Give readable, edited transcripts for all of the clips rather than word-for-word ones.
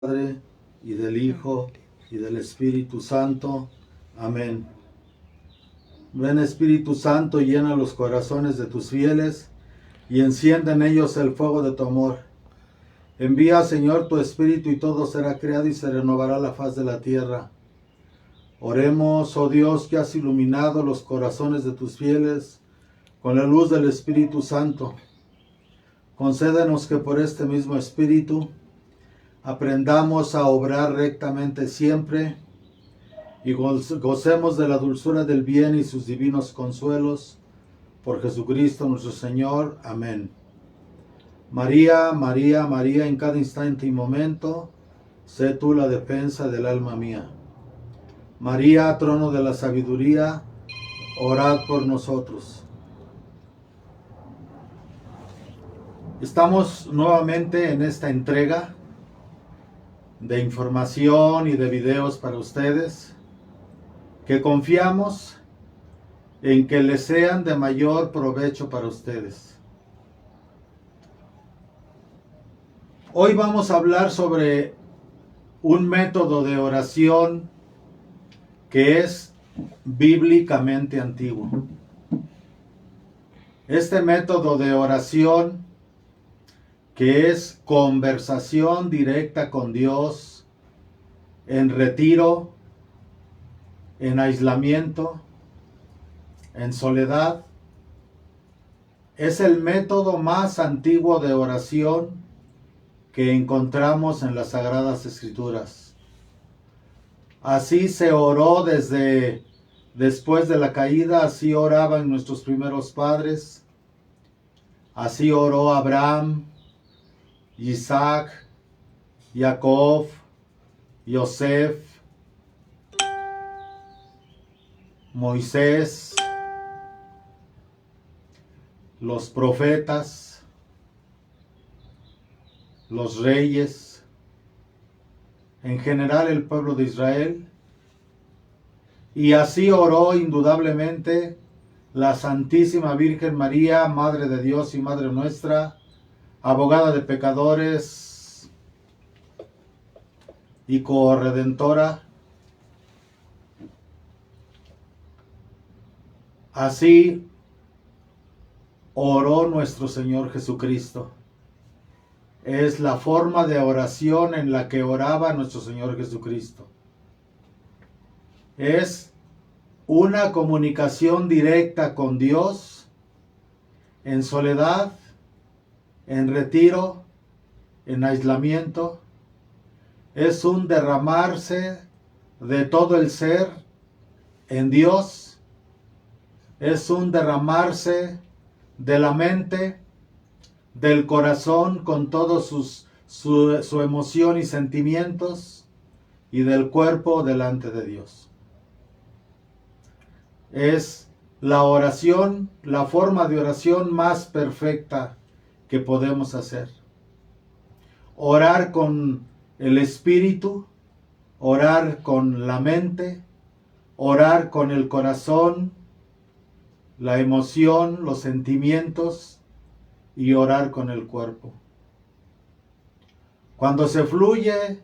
Padre, y del Hijo, y del Espíritu Santo. Amén. Ven Espíritu Santo, llena los corazones de tus fieles, y enciende en ellos el fuego de tu amor. Envía, Señor, tu Espíritu, y todo será creado, y se renovará la faz de la tierra. Oremos, oh Dios, que has iluminado los corazones de tus fieles con la luz del Espíritu Santo. Concédenos que por este mismo Espíritu aprendamos a obrar rectamente siempre y gocemos de la dulzura del bien y sus divinos consuelos. Por Jesucristo nuestro Señor. Amén. María, María, María, en cada instante y momento, sé tú la defensa del alma mía. María, trono de la sabiduría, orad por nosotros. Estamos nuevamente en esta entrega de información y de videos para ustedes, que confiamos en que les sean de mayor provecho para ustedes. Hoy vamos a hablar sobre un método de oración que es bíblicamente antiguo. Este método de oración, que es conversación directa con Dios, en retiro, en aislamiento, en soledad, es el método más antiguo de oración que encontramos en las Sagradas Escrituras. Así se oró después de la caída, así oraban nuestros primeros padres, así oró Abraham, Isaac, Jacob, Yosef, Moisés, los profetas, los reyes, en general el pueblo de Israel, y así oró indudablemente la Santísima Virgen María, Madre de Dios y Madre nuestra, abogada de pecadores y corredentora. Así oró nuestro Señor Jesucristo. Es la forma de oración en la que oraba nuestro Señor Jesucristo. Es una comunicación directa con Dios, en soledad, en retiro, en aislamiento. Es un derramarse de todo el ser en Dios. Es un derramarse de la mente, del corazón con todos su emoción y sentimientos, y del cuerpo delante de Dios. Es la oración, la forma de oración más perfecta que podemos hacer. Orar con el espíritu, orar con la mente, orar con el corazón, la emoción, los sentimientos, y orar con el cuerpo. Cuando se fluye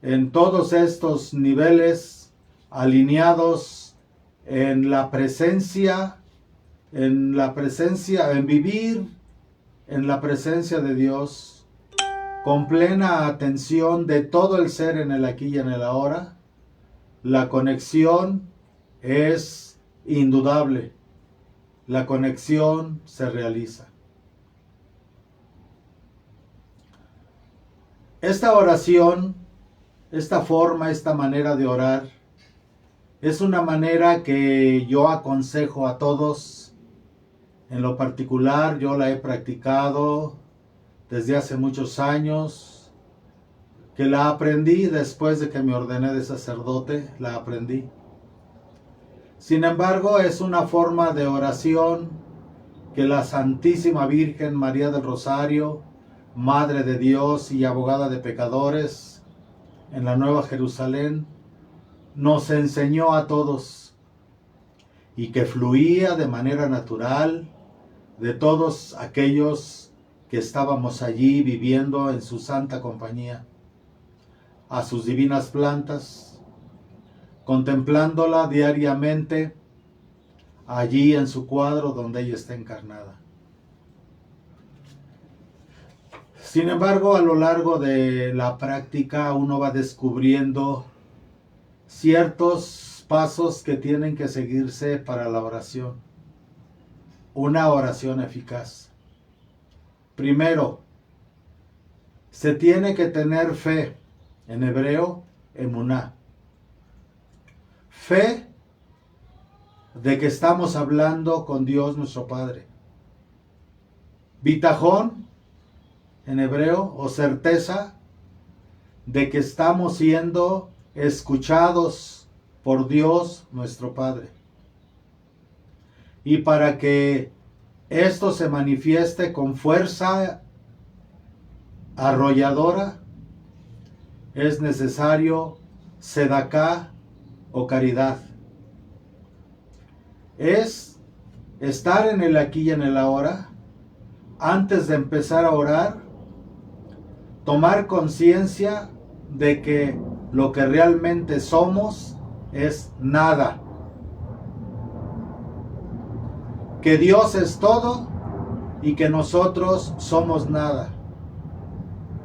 en todos estos niveles alineados en vivir en la presencia de Dios, con plena atención de todo el ser en el aquí y en el ahora, la conexión es indudable. La conexión se realiza. Esta oración, esta forma, esta manera de orar, es una manera que yo aconsejo a todos. En lo particular, yo la he practicado desde hace muchos años, que la aprendí después de que me ordené de sacerdote, la aprendí. Sin embargo, es una forma de oración que la Santísima Virgen María del Rosario, Madre de Dios y abogada de pecadores, en la Nueva Jerusalén, nos enseñó a todos, y que fluía de manera natural de todos aquellos que estábamos allí viviendo en su santa compañía. a sus divinas plantas, contemplándola diariamente allí en su cuadro donde ella está encarnada. Sin embargo, a lo largo de la práctica uno va descubriendo ciertos pasos que tienen que seguirse para la oración. Una oración eficaz. Primero, se tiene que tener fe, en hebreo, emuná. Fe de que estamos hablando con Dios nuestro Padre. Bitajón, en hebreo, o certeza de que estamos siendo escuchados por Dios nuestro Padre. Y para que esto se manifieste con fuerza arrolladora, es necesario sedaká o caridad. Es estar en el aquí y en el ahora, antes de empezar a orar, tomar conciencia de que lo que realmente somos es nada. Que Dios es todo y que nosotros somos nada.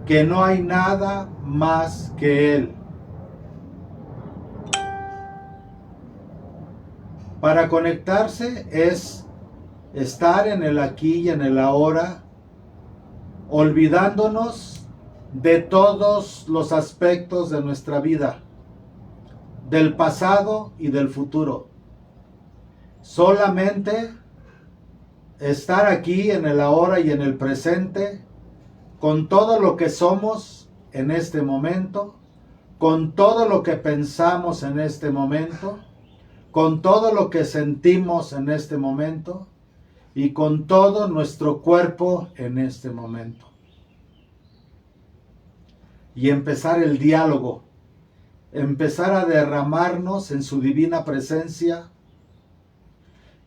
Que no hay nada más que Él. Para conectarse es estar en el aquí y en el ahora, olvidándonos de todos los aspectos de nuestra vida, del pasado y del futuro. Solamente estar aquí en el ahora y en el presente, con todo lo que somos en este momento, con todo lo que pensamos en este momento, con todo lo que sentimos en este momento y con todo nuestro cuerpo en este momento. Y empezar el diálogo, empezar a derramarnos en su divina presencia.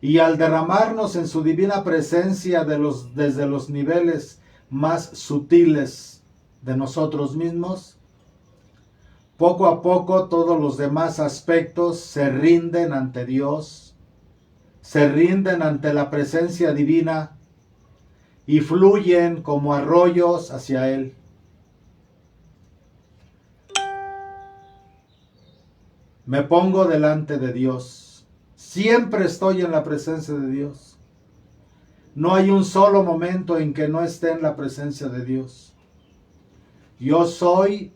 Y al derramarnos en su divina presencia desde los niveles más sutiles de nosotros mismos, poco a poco todos los demás aspectos se rinden ante Dios, se rinden ante la presencia divina y fluyen como arroyos hacia Él. Me pongo delante de Dios. Siempre estoy en la presencia de Dios. No hay un solo momento en que no esté en la presencia de Dios. Yo soy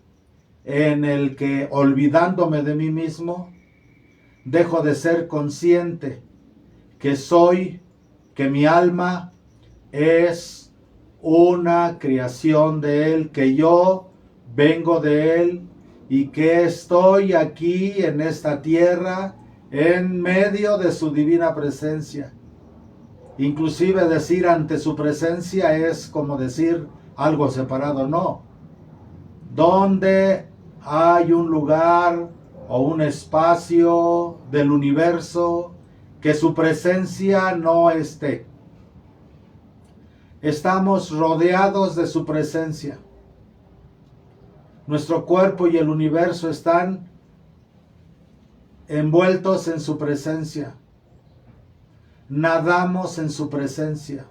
en el que, olvidándome de mí mismo, dejo de ser consciente que soy, que mi alma es una creación de Él, que yo vengo de Él y que estoy aquí en esta tierra en medio de su divina presencia. Inclusive decir ante su presencia es como decir algo separado, no. Donde hay un lugar o un espacio del universo que su presencia no esté. Estamos rodeados de su presencia. Nuestro cuerpo y el universo están envueltos en su presencia. Nadamos en su presencia.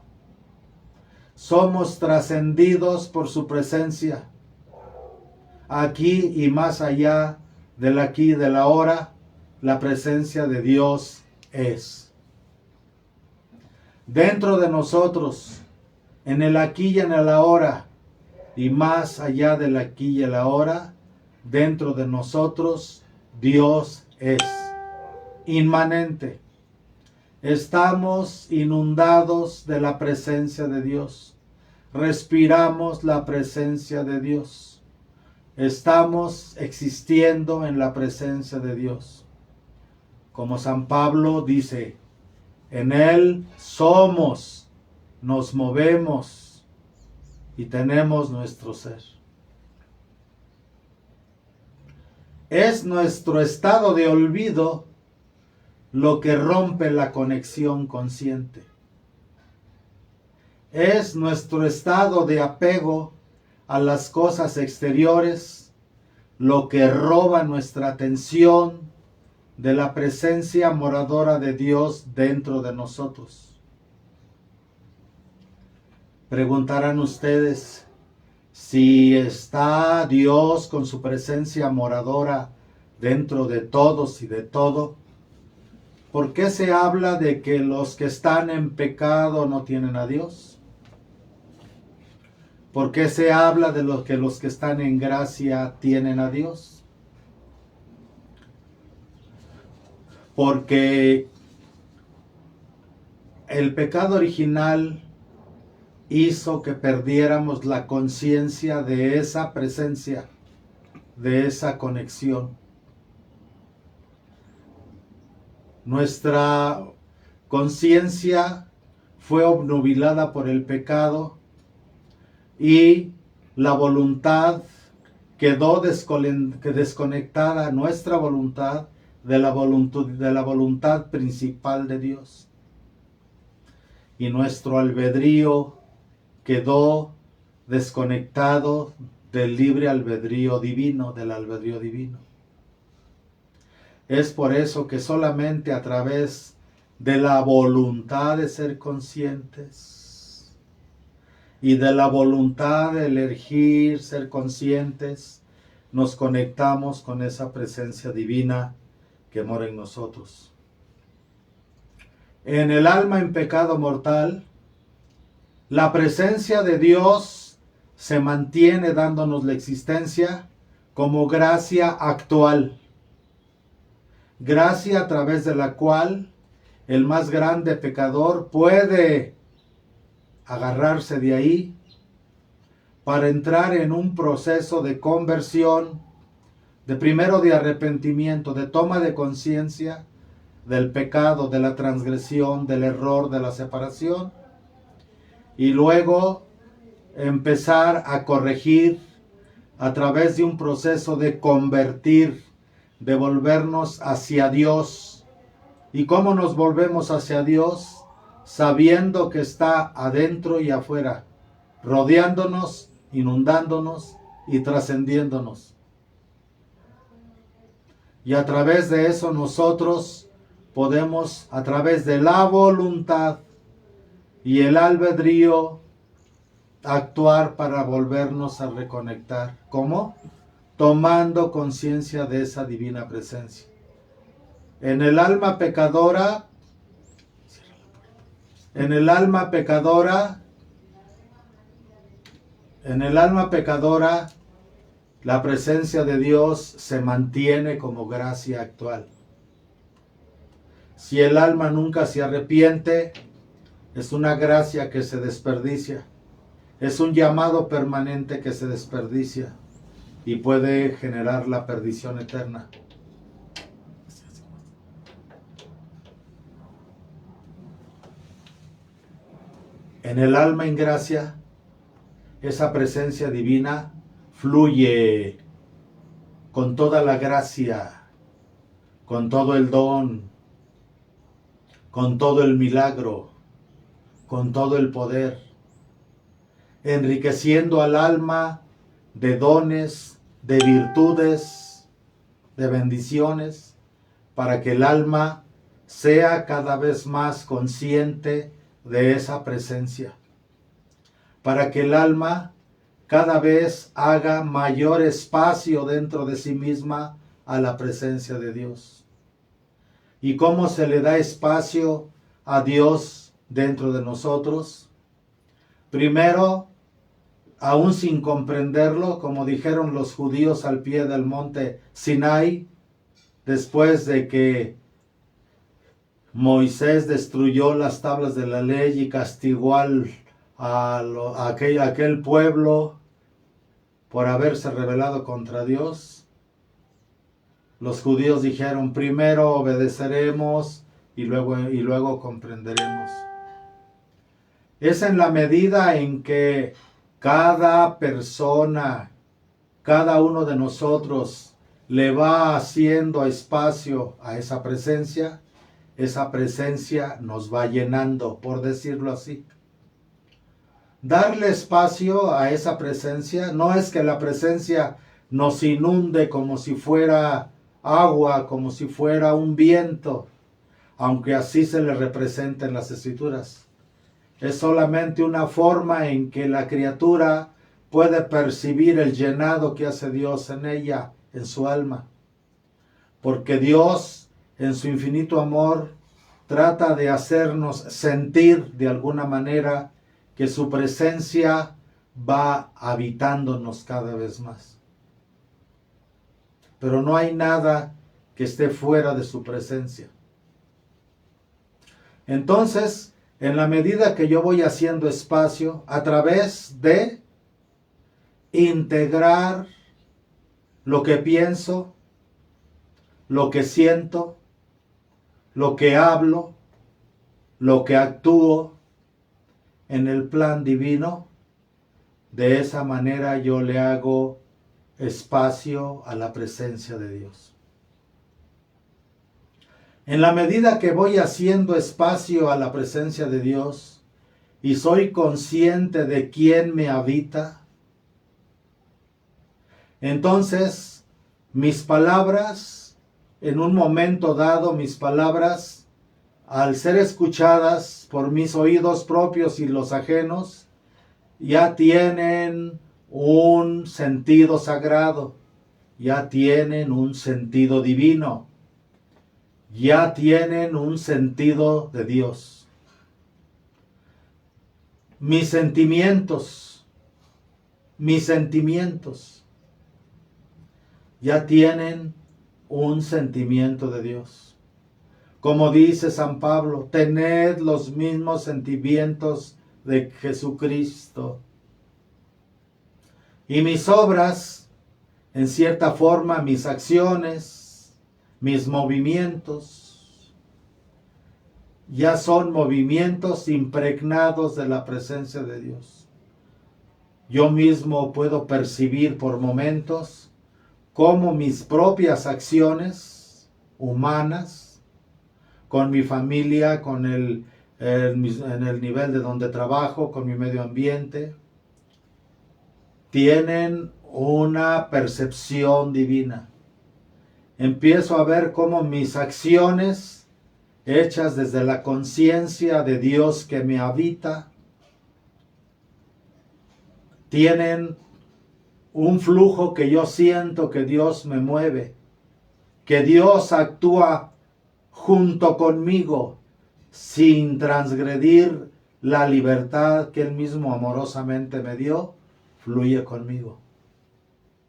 Somos trascendidos por su presencia. Aquí y más allá del aquí y del ahora, la presencia de Dios es. Dentro de nosotros, en el aquí y en el ahora, y más allá del aquí y el ahora, dentro de nosotros, Dios es inmanente. Estamos inundados de la presencia de Dios. Respiramos la presencia de Dios. Estamos existiendo en la presencia de Dios. Como San Pablo dice, en Él somos, nos movemos y tenemos nuestro ser. Es nuestro estado de olvido lo que rompe la conexión consciente. Es nuestro estado de apego a las cosas exteriores lo que roba nuestra atención de la presencia moradora de Dios dentro de nosotros. Preguntarán ustedes, si está Dios con su presencia moradora dentro de todos y de todo, ¿por qué se habla de que los que están en pecado no tienen a Dios? ¿Por qué se habla de los que están en gracia tienen a Dios? Porque el pecado original hizo que perdiéramos la conciencia de esa presencia, de esa conexión. Nuestra conciencia fue obnubilada por el pecado y la voluntad quedó desconectada, nuestra voluntad, de la voluntad principal de Dios. Y nuestro albedrío quedó desconectado del libre albedrío divino, del albedrío divino. Es por eso que solamente a través de la voluntad de ser conscientes y de la voluntad de elegir ser conscientes, nos conectamos con esa presencia divina que mora en nosotros. En el alma en pecado mortal, la presencia de Dios se mantiene dándonos la existencia como gracia actual. Gracia a través de la cual el más grande pecador puede agarrarse de ahí para entrar en un proceso de conversión, primero de arrepentimiento, de toma de conciencia del pecado, de la transgresión, del error, de la separación, y luego empezar a corregir a través de un proceso de convertir, de volvernos hacia Dios. ¿Y cómo nos volvemos hacia Dios? Sabiendo que está adentro y afuera, rodeándonos, inundándonos y trascendiéndonos. Y a través de eso nosotros podemos, a través de la voluntad y el albedrío, actuar para volvernos a reconectar. ¿Cómo? Tomando conciencia de esa divina presencia. En el alma pecadora, la presencia de Dios se mantiene como gracia actual. Si el alma nunca se arrepiente, es una gracia que se desperdicia. Es un llamado permanente que se desperdicia y puede generar la perdición eterna. En el alma en gracia, esa presencia divina fluye con toda la gracia, con todo el don, con todo el milagro, con todo el poder, enriqueciendo al alma de dones, de virtudes, de bendiciones, para que el alma sea cada vez más consciente de esa presencia, para que el alma cada vez haga mayor espacio dentro de sí misma a la presencia de Dios. ¿Y cómo se le da espacio a Dios dentro de nosotros? Primero, aún sin comprenderlo, como dijeron los judíos al pie del monte Sinai, después de que Moisés destruyó las tablas de la ley y castigó a aquel pueblo por haberse rebelado contra Dios. Los judíos dijeron, primero obedeceremos y luego comprenderemos. Es en la medida en que cada persona, cada uno de nosotros le va haciendo espacio a esa presencia nos va llenando, por decirlo así. Darle espacio a esa presencia no es que la presencia nos inunde como si fuera agua, como si fuera un viento, aunque así se le representa en las Escrituras. Es solamente una forma en que la criatura puede percibir el llenado que hace Dios en ella, en su alma. Porque Dios, en su infinito amor, trata de hacernos sentir de alguna manera que su presencia va habitándonos cada vez más. Pero no hay nada que esté fuera de su presencia. Entonces, en la medida que yo voy haciendo espacio, a través de integrar lo que pienso, lo que siento, lo que hablo, lo que actúo en el plan divino, de esa manera yo le hago espacio a la presencia de Dios. En la medida que voy haciendo espacio a la presencia de Dios y soy consciente de quién me habita, entonces mis palabras, en un momento dado, mis palabras, al ser escuchadas por mis oídos propios y los ajenos, ya tienen un sentido sagrado, ya tienen un sentido divino, ya tienen un sentido de Dios. Mis sentimientos ya tienen un sentimiento de Dios. Como dice San Pablo, tened los mismos sentimientos de Jesucristo. Y mis obras, en cierta forma, mis acciones, mis movimientos, ya son movimientos impregnados de la presencia de Dios. Yo mismo puedo percibir por momentos cómo mis propias acciones humanas, con mi familia, en el nivel de donde trabajo, con mi medio ambiente, tienen una percepción divina. Empiezo a ver cómo mis acciones, hechas desde la conciencia de Dios que me habita, tienen un flujo que yo siento que Dios me mueve, que Dios actúa junto conmigo, sin transgredir la libertad que Él mismo amorosamente me dio, fluye conmigo.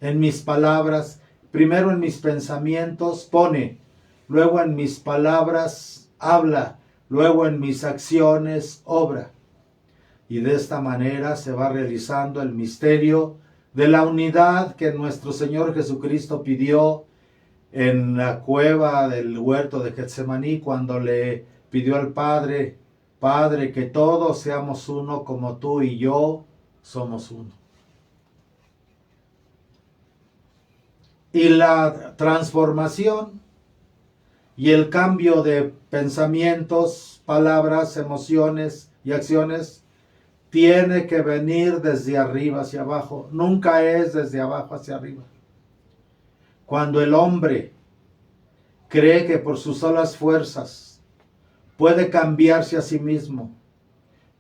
En mis palabras, primero en mis pensamientos pone, luego en mis palabras habla, luego en mis acciones obra. Y de esta manera se va realizando el misterio de la unidad que nuestro Señor Jesucristo pidió en la cueva del huerto de Getsemaní, cuando le pidió al Padre, Padre, que todos seamos uno como tú y yo somos uno. Y la transformación y el cambio de pensamientos, palabras, emociones y acciones tiene que venir desde arriba hacia abajo. Nunca es desde abajo hacia arriba. Cuando el hombre cree que por sus solas fuerzas puede cambiarse a sí mismo,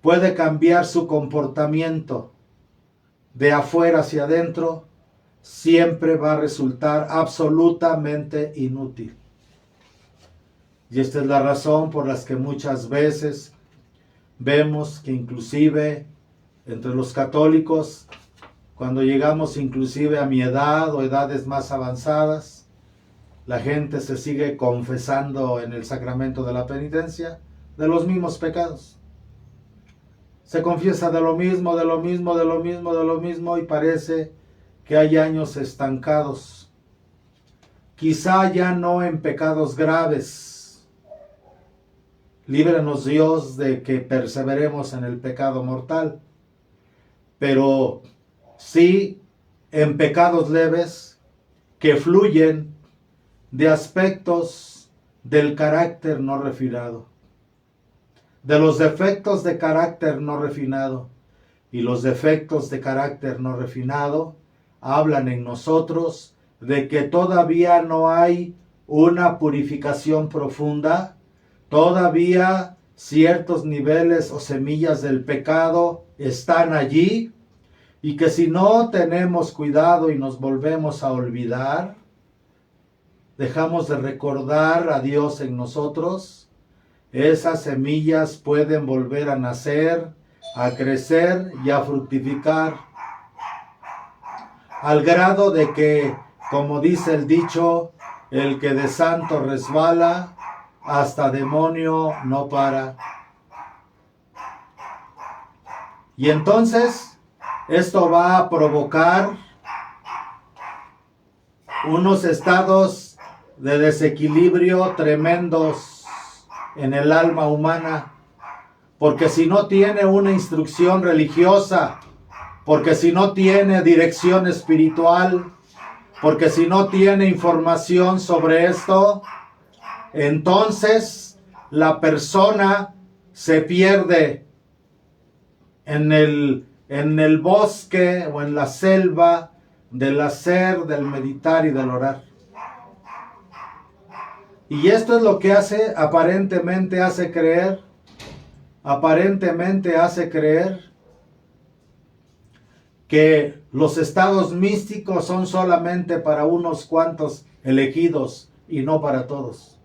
puede cambiar su comportamiento de afuera hacia adentro, siempre va a resultar absolutamente inútil. Y esta es la razón por la que muchas veces vemos que inclusive entre los católicos, cuando llegamos inclusive a mi edad o edades más avanzadas, la gente se sigue confesando en el sacramento de la penitencia de los mismos pecados. Se confiesa de lo mismo, de lo mismo, de lo mismo, de lo mismo, y parece que hay años estancados. Quizá ya no en pecados graves. Líbranos Dios de que perseveremos en el pecado mortal, pero sí en pecados leves que fluyen de aspectos del carácter no refinado, de los defectos de carácter no refinado. Y los defectos de carácter no refinado hablan en nosotros de que todavía no hay una purificación profunda, todavía ciertos niveles o semillas del pecado están allí, y que si no tenemos cuidado y nos volvemos a olvidar, dejamos de recordar a Dios en nosotros, esas semillas pueden volver a nacer, a crecer y a fructificar, al grado de que, como dice el dicho, el que de santo resbala, hasta demonio no para. Y entonces, esto va a provocar unos estados de desequilibrio tremendos en el alma humana, porque si no tiene una instrucción religiosa, porque si no tiene dirección espiritual, porque si no tiene información sobre esto, entonces la persona se pierde en el bosque o en la selva del hacer, del meditar y del orar. Y esto es lo que aparentemente hace creer que los estados místicos son solamente para unos cuantos elegidos y no para todos.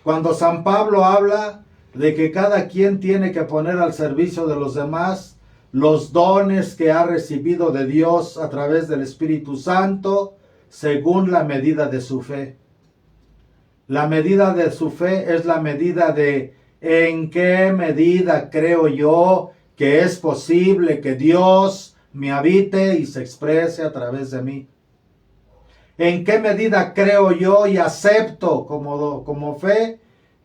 Cuando San Pablo habla de que cada quien tiene que poner al servicio de los demás los dones que ha recibido de Dios a través del Espíritu Santo, según la medida de su fe. La medida de su fe es la medida de en qué medida creo yo que es posible que Dios me habite y se exprese a través de mí. ¿En qué medida creo yo y acepto como fe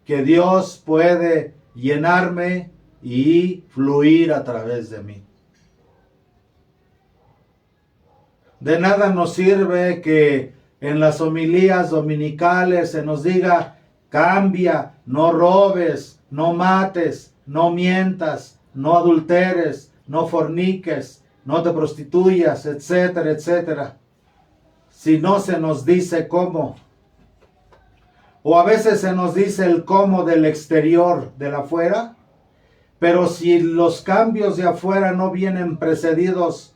que Dios puede llenarme y fluir a través de mí? De nada nos sirve que en las homilías dominicales se nos diga: cambia, no robes, no mates, no mientas, no adulteres, no forniques, no te prostituyas, etcétera, etcétera. Si no se nos dice cómo. O a veces se nos dice el cómo del exterior, del afuera, pero si los cambios de afuera no vienen precedidos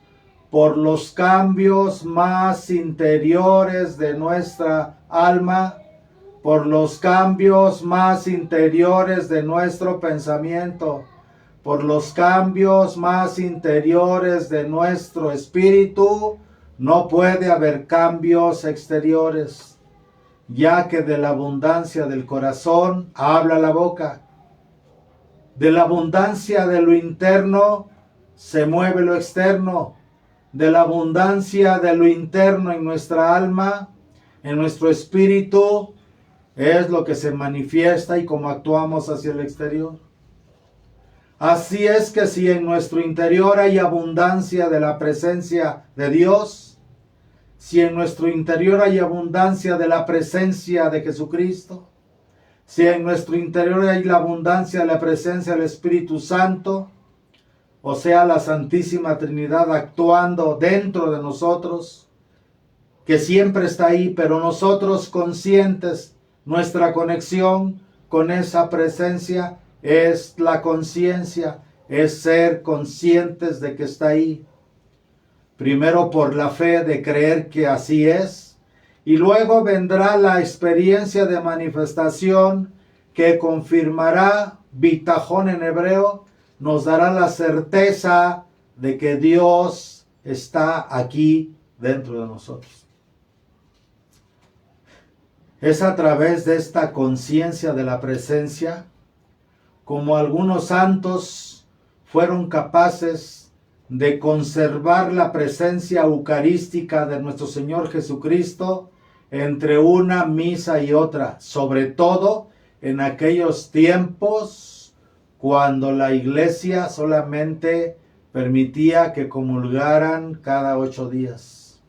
por los cambios más interiores de nuestra alma, por los cambios más interiores de nuestro pensamiento, por los cambios más interiores de nuestro espíritu, no puede haber cambios exteriores, ya que de la abundancia del corazón habla la boca. De la abundancia de lo interno se mueve lo externo. De la abundancia de lo interno en nuestra alma, en nuestro espíritu, es lo que se manifiesta y cómo actuamos hacia el exterior. Así es que si en nuestro interior hay abundancia de la presencia de Dios, si en nuestro interior hay abundancia de la presencia de Jesucristo, si en nuestro interior hay la abundancia de la presencia del Espíritu Santo, o sea, la Santísima Trinidad actuando dentro de nosotros, que siempre está ahí, pero nosotros conscientes, nuestra conexión con esa presencia es la conciencia, es ser conscientes de que está ahí. Primero por la fe de creer que así es, y luego vendrá la experiencia de manifestación que confirmará, bitajón en hebreo, nos dará la certeza de que Dios está aquí dentro de nosotros. Es a través de esta conciencia de la presencia como algunos santos fueron capaces de conservar la presencia eucarística de nuestro Señor Jesucristo entre una misa y otra, sobre todo en aquellos tiempos cuando la iglesia solamente permitía que comulgaran cada 8 días.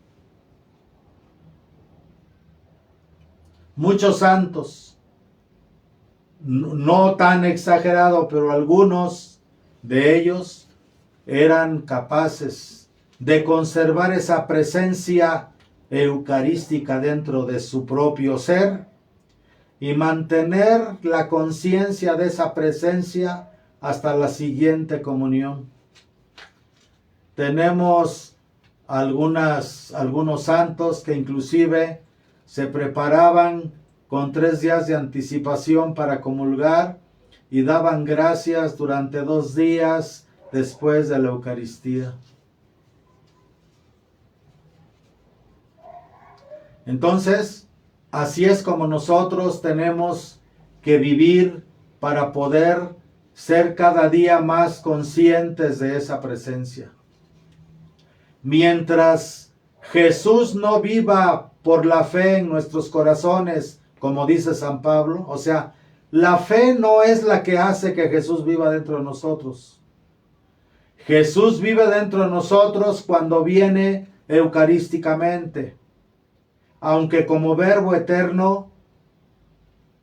Muchos santos, no tan exagerado, pero algunos de ellos eran capaces de conservar esa presencia eucarística dentro de su propio ser y mantener la conciencia de esa presencia hasta la siguiente comunión. Tenemos algunos santos que inclusive se preparaban con 3 días de anticipación para comulgar y daban gracias durante 2 días después de la Eucaristía. Entonces, así es como nosotros tenemos que vivir para poder ser cada día más conscientes de esa presencia. Mientras Jesús no viva por la fe en nuestros corazones, como dice San Pablo, o sea, la fe no es la que hace que Jesús viva dentro de nosotros. Jesús vive dentro de nosotros cuando viene eucarísticamente, aunque como Verbo eterno,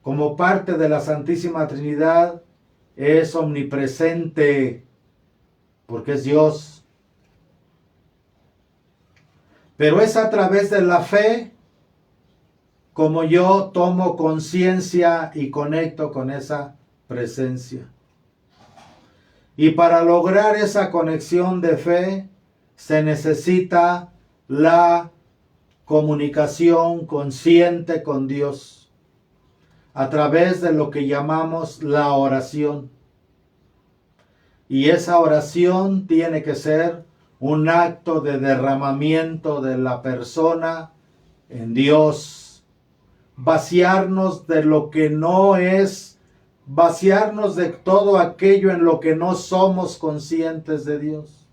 como parte de la Santísima Trinidad, es omnipresente, porque es Dios. Pero es a través de la fe como yo tomo conciencia y conecto con esa presencia. Y para lograr esa conexión de fe se necesita la comunicación consciente con Dios a través de lo que llamamos la oración. Y esa oración tiene que ser un acto de derramamiento de la persona en Dios. Vaciarnos de lo que no es, vaciarnos de todo aquello en lo que no somos conscientes de Dios.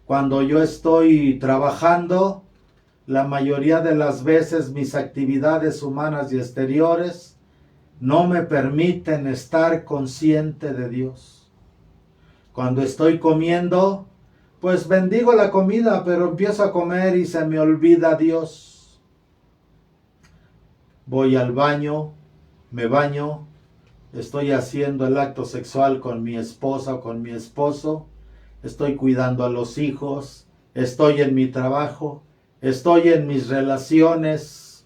Cuando yo estoy trabajando, la mayoría de las veces mis actividades humanas y exteriores no me permiten estar consciente de Dios. Cuando estoy comiendo, pues bendigo la comida, pero empiezo a comer y se me olvida Dios. Voy al baño, me baño, estoy haciendo el acto sexual con mi esposa o con mi esposo, estoy cuidando a los hijos, estoy en mi trabajo, estoy en mis relaciones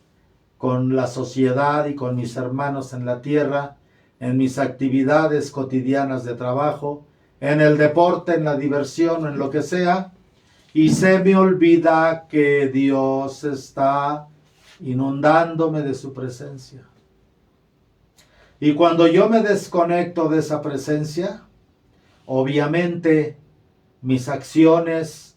con la sociedad y con mis hermanos en la tierra, en mis actividades cotidianas de trabajo, en el deporte, en la diversión, en lo que sea, y se me olvida que Dios está inundándome de su presencia. Y cuando yo me desconecto de esa presencia, obviamente mis acciones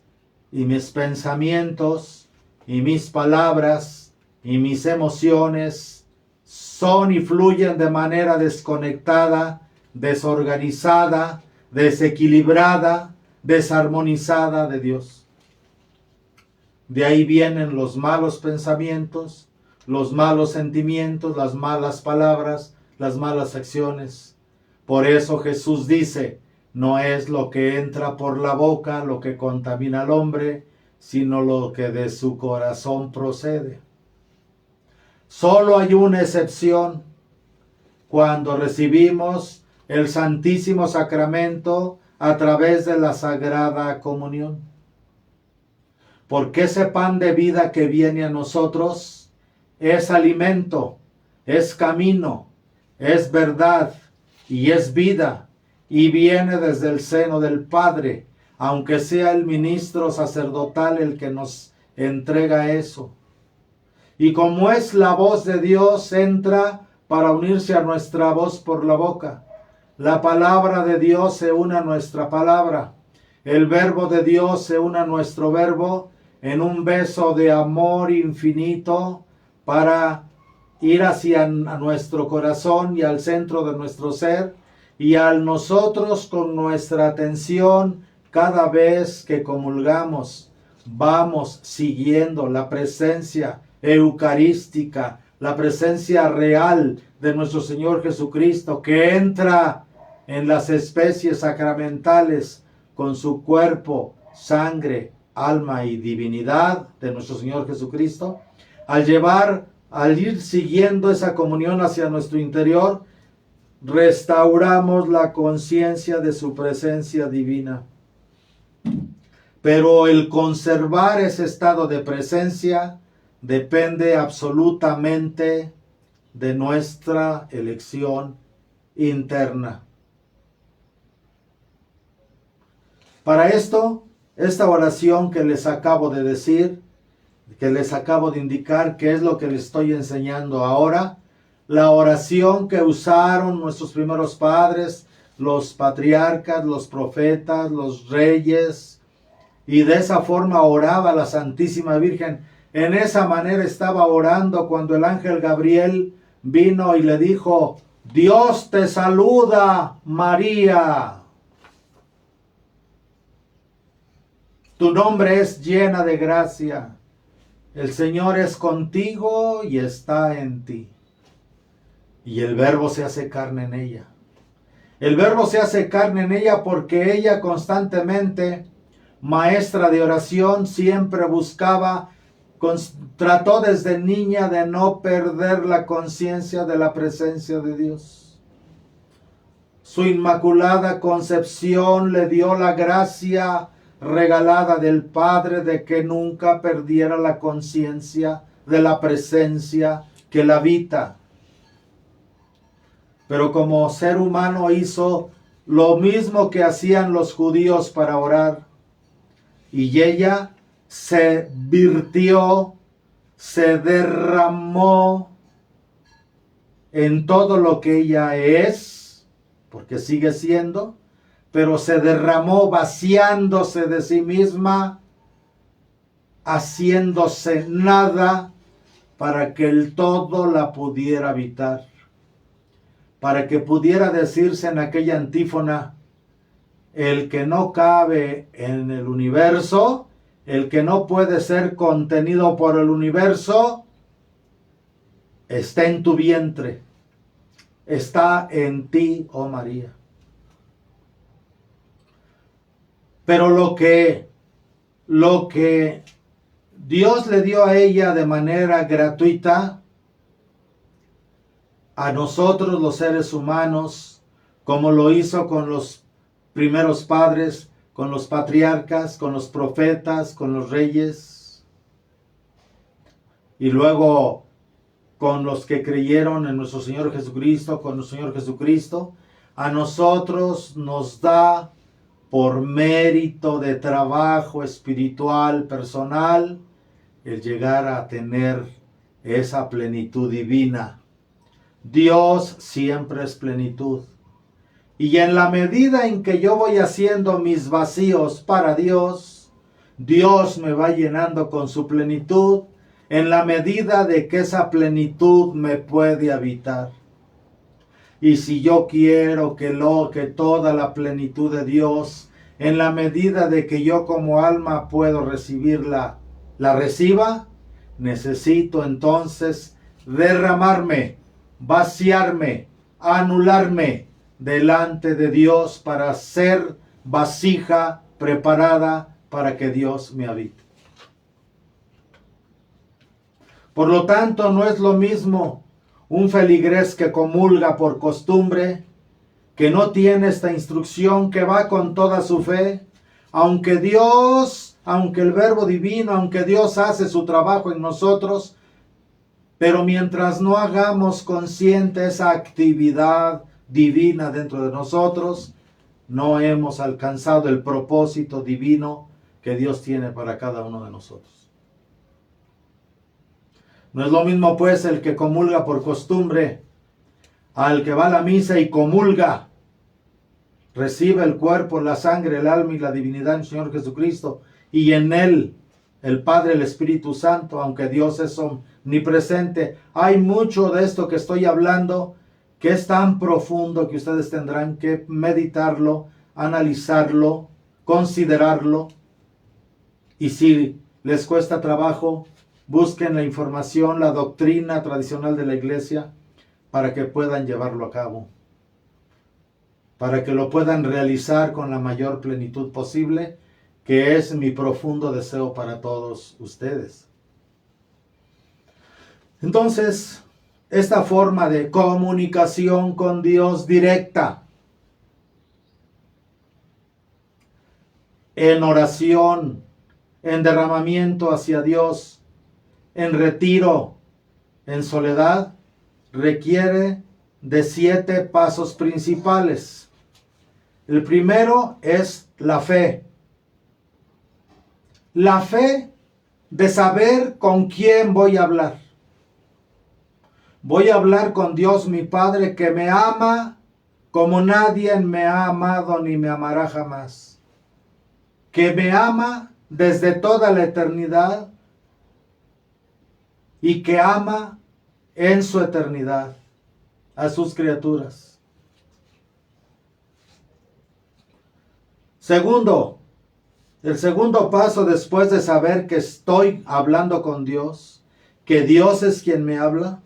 y mis pensamientos y mis palabras y mis emociones son y fluyen de manera desconectada, desorganizada, desequilibrada, desarmonizada de Dios. De ahí vienen los malos pensamientos, los malos sentimientos, las malas palabras, las malas acciones. Por eso Jesús dice, no es lo que entra por la boca lo que contamina al hombre, sino lo que de su corazón procede. Solo hay una excepción: cuando recibimos el Santísimo Sacramento a través de la Sagrada Comunión. Porque ese pan de vida que viene a nosotros es alimento, es camino, es verdad y es vida, y viene desde el seno del Padre, aunque sea el ministro sacerdotal el que nos entrega eso. Y como es la voz de Dios, entra para unirse a nuestra voz por la boca. La palabra de Dios se une a nuestra palabra. El verbo de Dios se une a nuestro verbo en un beso de amor infinito para ir hacia nuestro corazón y al centro de nuestro ser, y al nosotros con nuestra atención cada vez que comulgamos vamos siguiendo la presencia eucarística, la presencia real de nuestro Señor Jesucristo, que entra en las especies sacramentales con su cuerpo, sangre, alma y divinidad de nuestro Señor Jesucristo. Al ir siguiendo esa comunión hacia nuestro interior, restauramos la conciencia de su presencia divina. Pero el conservar ese estado de presencia depende absolutamente de nuestra elección interna. Para esto, esta oración que les acabo de decir, que les acabo de indicar, que es lo que les estoy enseñando ahora, la oración que usaron nuestros primeros padres, los patriarcas, los profetas, los reyes, y de esa forma oraba la Santísima Virgen. En esa manera estaba orando cuando el ángel Gabriel vino y le dijo: Dios te saluda, María. Tu nombre es llena de gracia. El Señor es contigo y está en ti. Y el Verbo se hace carne en ella. El Verbo se hace carne en ella porque ella constantemente, maestra de oración, siempre buscaba, trató desde niña de no perder la conciencia de la presencia de Dios. Su inmaculada concepción le dio la gracia regalada del Padre de que nunca perdiera la conciencia de la presencia que la habita. Pero como ser humano hizo lo mismo que hacían los judíos para orar. Y ella se virtió, se derramó en todo lo que ella es, porque sigue siendo, pero se derramó vaciándose de sí misma, haciéndose nada para que el todo la pudiera habitar. Para que pudiera decirse en aquella antífona: el que no cabe en el universo, el que no puede ser contenido por el universo, está en tu vientre, está en ti, oh María. Pero lo que Dios le dio a ella de manera gratuita, a nosotros los seres humanos, como lo hizo con los primeros padres, con los patriarcas, con los profetas, con los reyes, y luego con los que creyeron en nuestro Señor Jesucristo, con nuestro Señor Jesucristo, a nosotros nos da, por mérito de trabajo espiritual, personal, el llegar a tener esa plenitud divina. Dios siempre es plenitud. Y en la medida en que yo voy haciendo mis vacíos para Dios, Dios me va llenando con su plenitud, en la medida de que esa plenitud me puede habitar. Y si yo quiero que toda la plenitud de Dios, en la medida de que yo como alma puedo recibirla, la reciba, necesito entonces derramarme, vaciarme, anularme delante de Dios para ser vasija preparada para que Dios me habite. Por lo tanto, no es lo mismo un feligrés que comulga por costumbre, que no tiene esta instrucción, que va con toda su fe, aunque el Verbo Divino, aunque Dios hace su trabajo en nosotros, pero mientras no hagamos consciente esa actividad divina dentro de nosotros, no hemos alcanzado el propósito divino que Dios tiene para cada uno de nosotros. No es lo mismo pues el que comulga por costumbre al que va a la misa y comulga, recibe el cuerpo, la sangre, el alma y la divinidad del Señor Jesucristo, y en él el Padre, el Espíritu Santo, aunque Dios es omnipresente. Hay mucho de esto que estoy hablando que es tan profundo que ustedes tendrán que meditarlo, analizarlo, considerarlo, y si les cuesta trabajo, busquen la información, la doctrina tradicional de la Iglesia, para que puedan llevarlo a cabo, para que lo puedan realizar con la mayor plenitud posible, que es mi profundo deseo para todos ustedes. Entonces, esta forma de comunicación con Dios directa en oración, en derramamiento hacia Dios, en retiro, en soledad, requiere de 7 pasos principales. El primero es la fe. La fe de saber con quién voy a hablar. Voy a hablar con Dios mi Padre, que me ama como nadie me ha amado ni me amará jamás. Que me ama desde toda la eternidad y que ama en su eternidad a sus criaturas. Segundo, el segundo paso después de saber que estoy hablando con Dios, que Dios es quien me habla,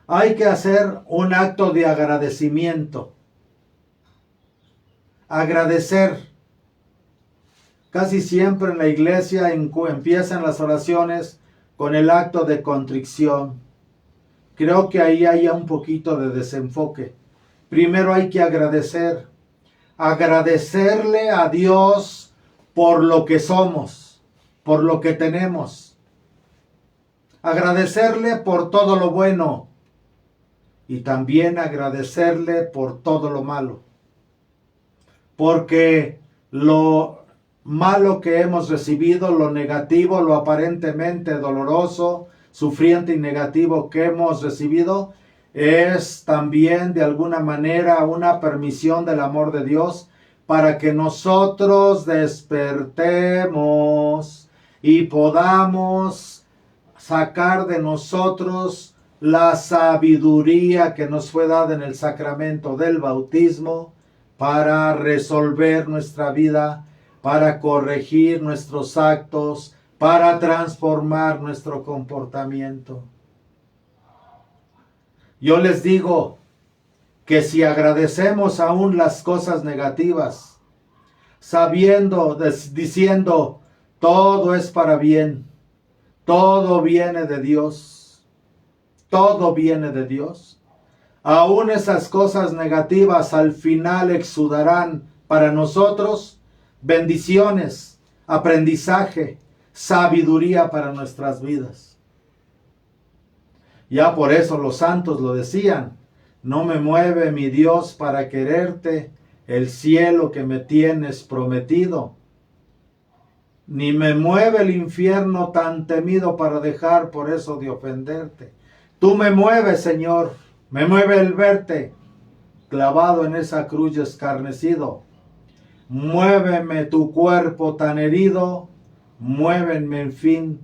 hay que hacer un acto de agradecimiento. Agradecer. Casi siempre en la iglesia empiezan las oraciones con el acto de contrición. Creo que ahí hay un poquito de desenfoque. Primero hay que agradecer. Agradecerle a Dios por lo que somos, por lo que tenemos. Agradecerle por todo lo bueno y también agradecerle por todo lo malo. Porque lo malo que hemos recibido, lo negativo, lo aparentemente doloroso, sufriente y negativo que hemos recibido, es también de alguna manera una permisión del amor de Dios para que nosotros despertemos y podamos sacar de nosotros la sabiduría que nos fue dada en el sacramento del bautismo para resolver nuestra vida, para corregir nuestros actos, para transformar nuestro comportamiento. Yo les digo que si agradecemos aún las cosas negativas, diciendo, todo es para bien, todo viene de Dios, todo viene de Dios, aún esas cosas negativas al final exudarán para nosotros bendiciones, aprendizaje, sabiduría para nuestras vidas. Ya por eso los santos lo decían: no me mueve mi Dios para quererte el cielo que me tienes prometido, ni me mueve el infierno tan temido para dejar por eso de ofenderte. Tú me mueves, Señor, me mueve el verte clavado en esa cruz escarnecido. Muéveme tu cuerpo tan herido, muévenme en fin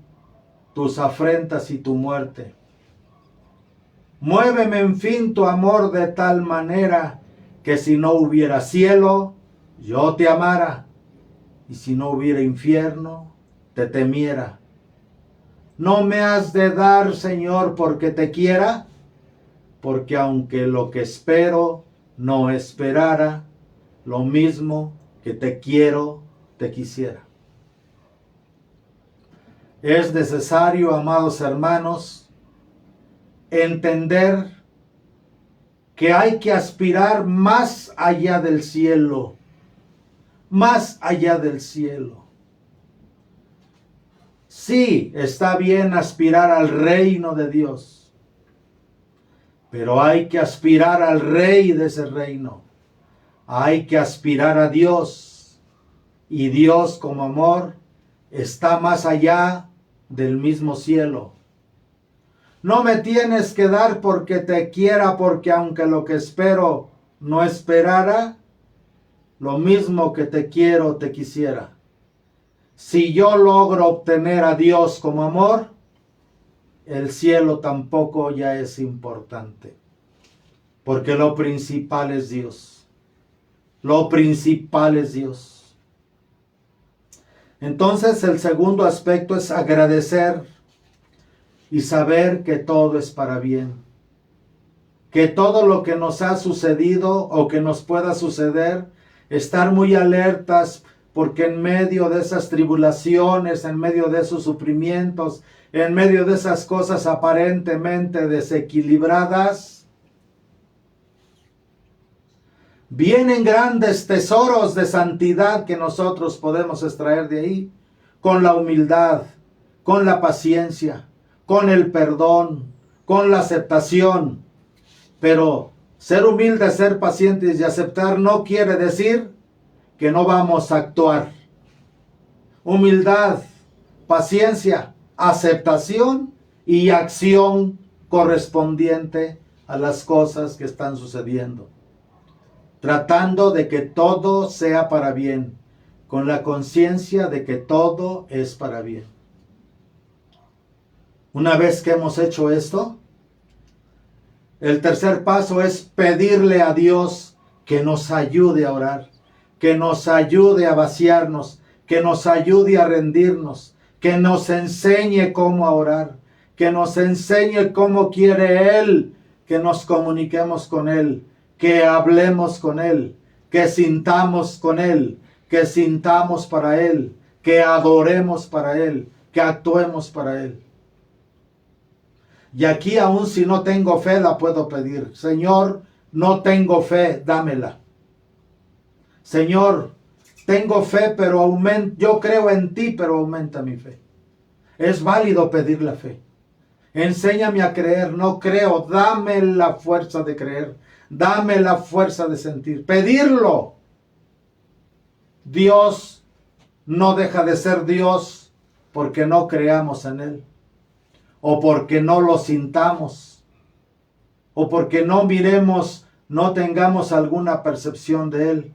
tus afrentas y tu muerte. Muéveme en fin tu amor de tal manera que si no hubiera cielo, yo te amara, y si no hubiera infierno, te temiera. No me has de dar, Señor, porque te quiera, porque aunque lo que espero no esperara, lo mismo que te quiero, te quisiera. Es necesario, amados hermanos, entender que hay que aspirar más allá del cielo, más allá del cielo. Sí, está bien aspirar al reino de Dios, pero hay que aspirar al rey de ese reino. Hay que aspirar a Dios, y Dios como amor está más allá del mismo cielo. No me tienes que dar porque te quiera, porque aunque lo que espero no esperara, lo mismo que te quiero, te quisiera. Si yo logro obtener a Dios como amor, el cielo tampoco ya es importante, porque lo principal es Dios. Lo principal es Dios. Entonces el segundo aspecto es agradecer y saber que todo es para bien. Que todo lo que nos ha sucedido o que nos pueda suceder, estar muy alertas, porque en medio de esas tribulaciones, en medio de esos sufrimientos, en medio de esas cosas aparentemente desequilibradas, Vienen grandes tesoros de santidad que nosotros podemos extraer de ahí, con la humildad, con la paciencia, con el perdón, con la aceptación. Pero ser humildes, ser pacientes y aceptar no quiere decir que no vamos a actuar. Humildad, paciencia, aceptación y acción correspondiente a las cosas que están sucediendo. Tratando de que todo sea para bien, con la conciencia de que todo es para bien. Una vez que hemos hecho esto, el tercer paso es pedirle a Dios que nos ayude a orar, que nos ayude a vaciarnos, que nos ayude a rendirnos, que nos enseñe cómo orar, que nos enseñe cómo quiere Él que nos comuniquemos con Él, que hablemos con Él, que sintamos con Él, que sintamos para Él, que adoremos para Él, que actuemos para Él. Y aquí aún si no tengo fe la puedo pedir. Señor, no tengo fe, dámela. Señor, tengo fe, pero yo creo en ti, pero aumenta mi fe. Es válido pedir la fe. Enséñame a creer, no creo, dame la fuerza de creer. Dame la fuerza de sentir. Pedirlo. Dios no deja de ser Dios porque no creamos en Él. O porque no lo sintamos. O porque no miremos, no tengamos alguna percepción de Él.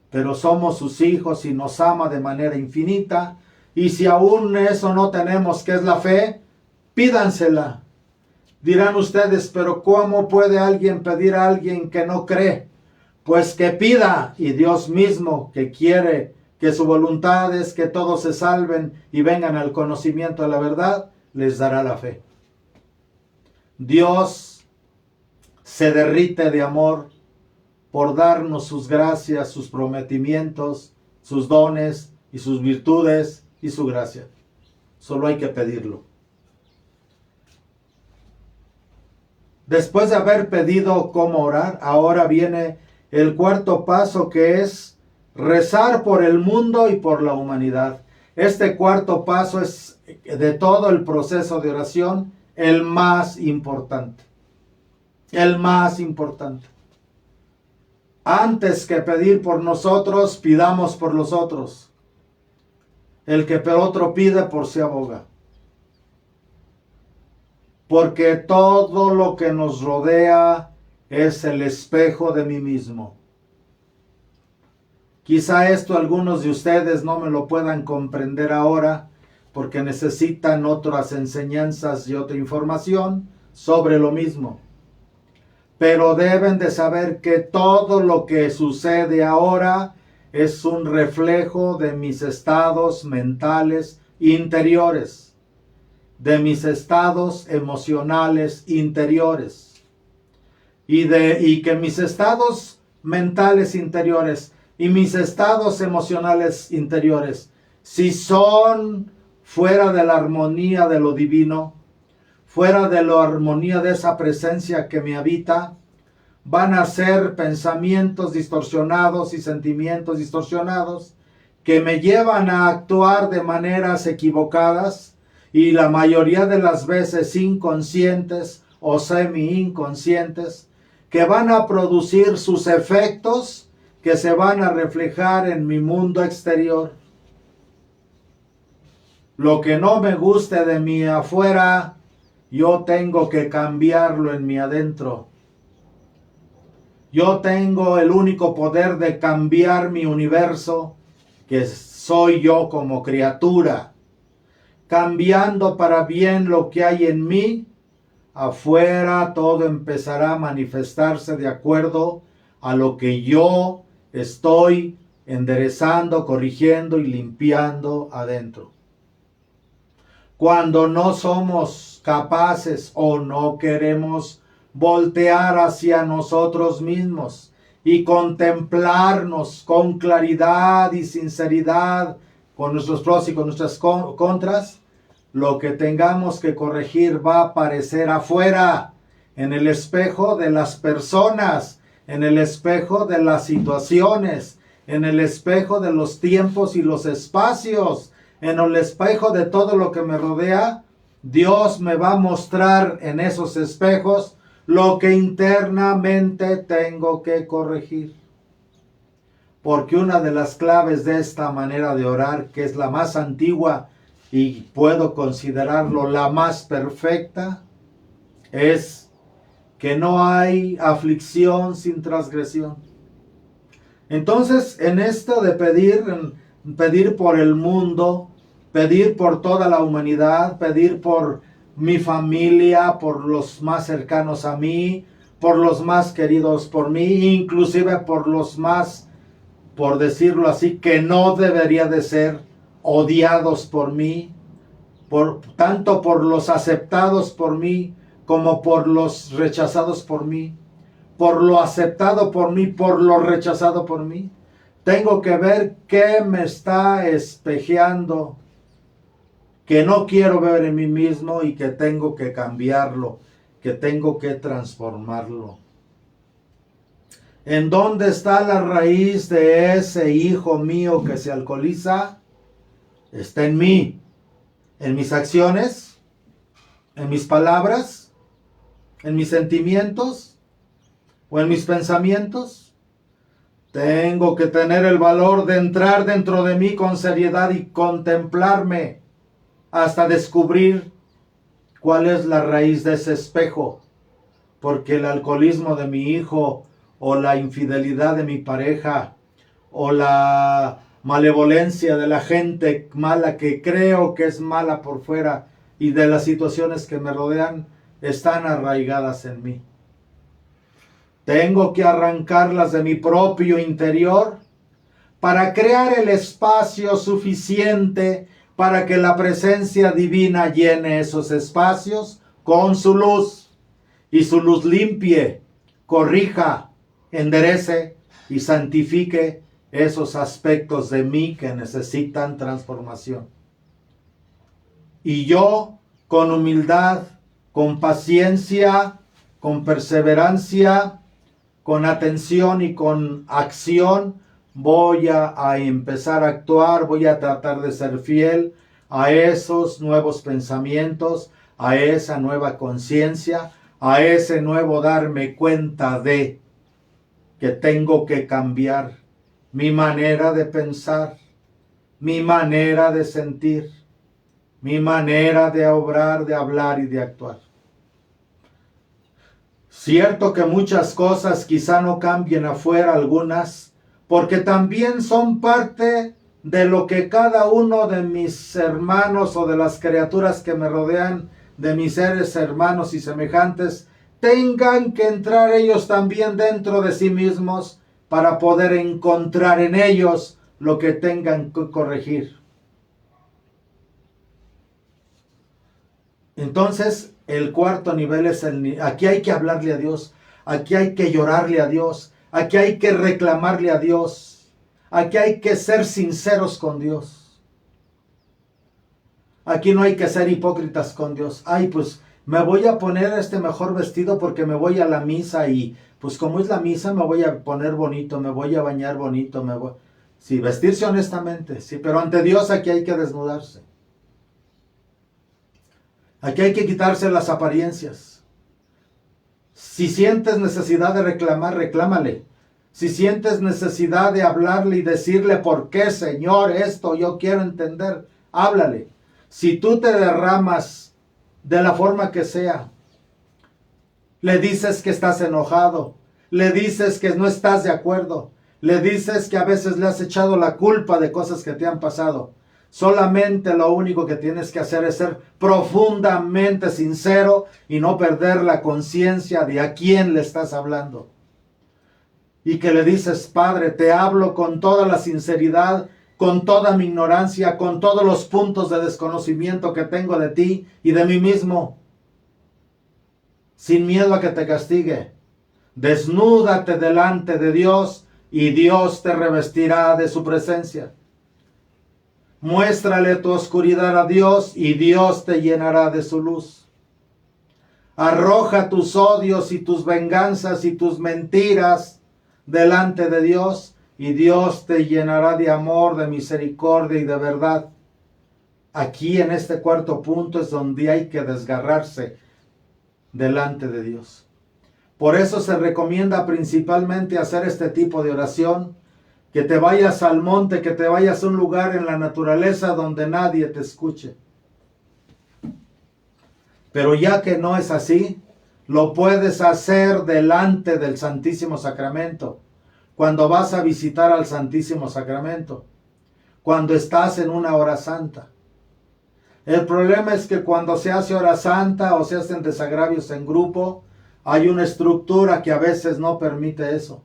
Pero somos sus hijos y nos ama de manera infinita. Y si aún eso no tenemos, que es la fe, pídansela. Dirán ustedes, pero ¿cómo puede alguien pedir a alguien que no cree? Pues que pida, y Dios mismo, que quiere, que su voluntad es que todos se salven y vengan al conocimiento de la verdad, les dará la fe. Dios se derrite de amor por darnos sus gracias, sus prometimientos, sus dones y sus virtudes y su gracia. Solo hay que pedirlo. Después de haber pedido cómo orar, ahora viene el cuarto paso, que es rezar por el mundo y por la humanidad. Este cuarto paso es de todo el proceso de oración el más importante. El más importante. Antes que pedir por nosotros, pidamos por los otros. El que por otro pide, por sí aboga. Porque todo lo que nos rodea es el espejo de mí mismo. Quizá esto algunos de ustedes no me lo puedan comprender ahora, porque necesitan otras enseñanzas y otra información sobre lo mismo. Pero deben de saber que todo lo que sucede ahora es un reflejo de mis estados mentales interiores, de mis estados emocionales interiores, y que mis estados mentales interiores y mis estados emocionales interiores, si son fuera de la armonía de lo divino, fuera de la armonía de esa presencia que me habita, van a ser pensamientos distorsionados y sentimientos distorsionados que me llevan a actuar de maneras equivocadas y la mayoría de las veces inconscientes o semi-inconscientes, que van a producir sus efectos que se van a reflejar en mi mundo exterior. Lo que no me guste de mi afuera, yo tengo que cambiarlo en mi adentro. Yo tengo el único poder de cambiar mi universo, que soy yo como criatura. Cambiando para bien lo que hay en mí, afuera todo empezará a manifestarse de acuerdo a lo que yo estoy enderezando, corrigiendo y limpiando adentro. Cuando no somos capaces o no queremos voltear hacia nosotros mismos y contemplarnos con claridad y sinceridad, con nuestros pros y con nuestras contras, lo que tengamos que corregir va a aparecer afuera, en el espejo de las personas en el espejo de las situaciones, en el espejo de los tiempos y los espacios, en el espejo de todo lo que me rodea. Dios me va a mostrar en esos espejos lo que internamente tengo que corregir. Porque una de las claves de esta manera de orar, que es la más antigua y puedo considerarlo la más perfecta, es que no hay aflicción sin transgresión. Entonces, en esto de pedir por el mundo, pedir por toda la humanidad, pedir por mi familia, por los más cercanos a mí, por los más queridos por mí, inclusive por los más, por decirlo así, que no debería de ser odiados por mí, tanto por los aceptados por mí, como por los rechazados por mí, por lo aceptado por mí, por lo rechazado por mí. Tengo que ver qué me está espejeando, que no quiero ver en mí mismo y que tengo que cambiarlo, que tengo que transformarlo. ¿En dónde está la raíz de ese hijo mío que se alcoholiza? Está en mí, en mis acciones, en mis palabras, en mis sentimientos o en mis pensamientos. Tengo que tener el valor de entrar dentro de mí con seriedad y contemplarme hasta descubrir cuál es la raíz de ese espejo, porque el alcoholismo de mi hijo o la infidelidad de mi pareja o la malevolencia de la gente mala que creo que es mala por fuera y de las situaciones que me rodean están arraigadas en mí. Tengo que arrancarlas de mi propio interior para crear el espacio suficiente para que la presencia divina llene esos espacios con su luz y su luz limpie, corrija, enderece y santifique esos aspectos de mí que necesitan transformación. Y yo, con humildad, con paciencia, con perseverancia, con atención y con acción, voy a empezar a actuar, voy a tratar de ser fiel a esos nuevos pensamientos, a esa nueva conciencia, a ese nuevo darme cuenta de que tengo que cambiar mi manera de pensar, mi manera de sentir, mi manera de obrar, de hablar y de actuar. Cierto que muchas cosas quizá no cambien afuera, algunas, porque también son parte de lo que cada uno de mis hermanos o de las criaturas que me rodean, de mis seres hermanos y semejantes, tengan que entrar ellos también dentro de sí mismos para poder encontrar en ellos lo que tengan que corregir. Entonces, el cuarto nivel es aquí hay que hablarle a Dios, aquí hay que llorarle a Dios, aquí hay que reclamarle a Dios, aquí hay que ser sinceros con Dios. Aquí no hay que ser hipócritas con Dios. Ay, pues me voy a poner este mejor vestido porque me voy a la misa y pues como es la misa me voy a poner bonito, me voy a bañar bonito, sí, vestirse honestamente, sí, pero ante Dios aquí hay que desnudarse. Aquí hay que quitarse las apariencias. Si sientes necesidad de reclamar, reclámale. Si sientes necesidad de hablarle y decirle por qué, Señor, esto yo quiero entender, háblale. Si tú te derramas de la forma que sea, le dices que estás enojado, le dices que no estás de acuerdo, le dices que a veces le has echado la culpa de cosas que te han pasado. Solamente lo único que tienes que hacer es ser profundamente sincero y no perder la conciencia de a quién le estás hablando. Y que le dices, Padre, te hablo con toda la sinceridad, con toda mi ignorancia, con todos los puntos de desconocimiento que tengo de ti y de mí mismo. Sin miedo a que te castigue. Desnúdate delante de Dios y Dios te revestirá de su presencia. Muéstrale tu oscuridad a Dios y Dios te llenará de su luz. Arroja tus odios y tus venganzas y tus mentiras delante de Dios y Dios te llenará de amor, de misericordia y de verdad. Aquí en este cuarto punto es donde hay que desgarrarse delante de Dios. Por eso se recomienda principalmente hacer este tipo de oración, que te vayas al monte, que te vayas a un lugar en la naturaleza donde nadie te escuche. Pero ya que no es así, lo puedes hacer delante del Santísimo Sacramento, cuando vas a visitar al Santísimo Sacramento, cuando estás en una hora santa. El problema es que cuando se hace hora santa o se hacen desagravios en grupo, hay una estructura que a veces no permite eso.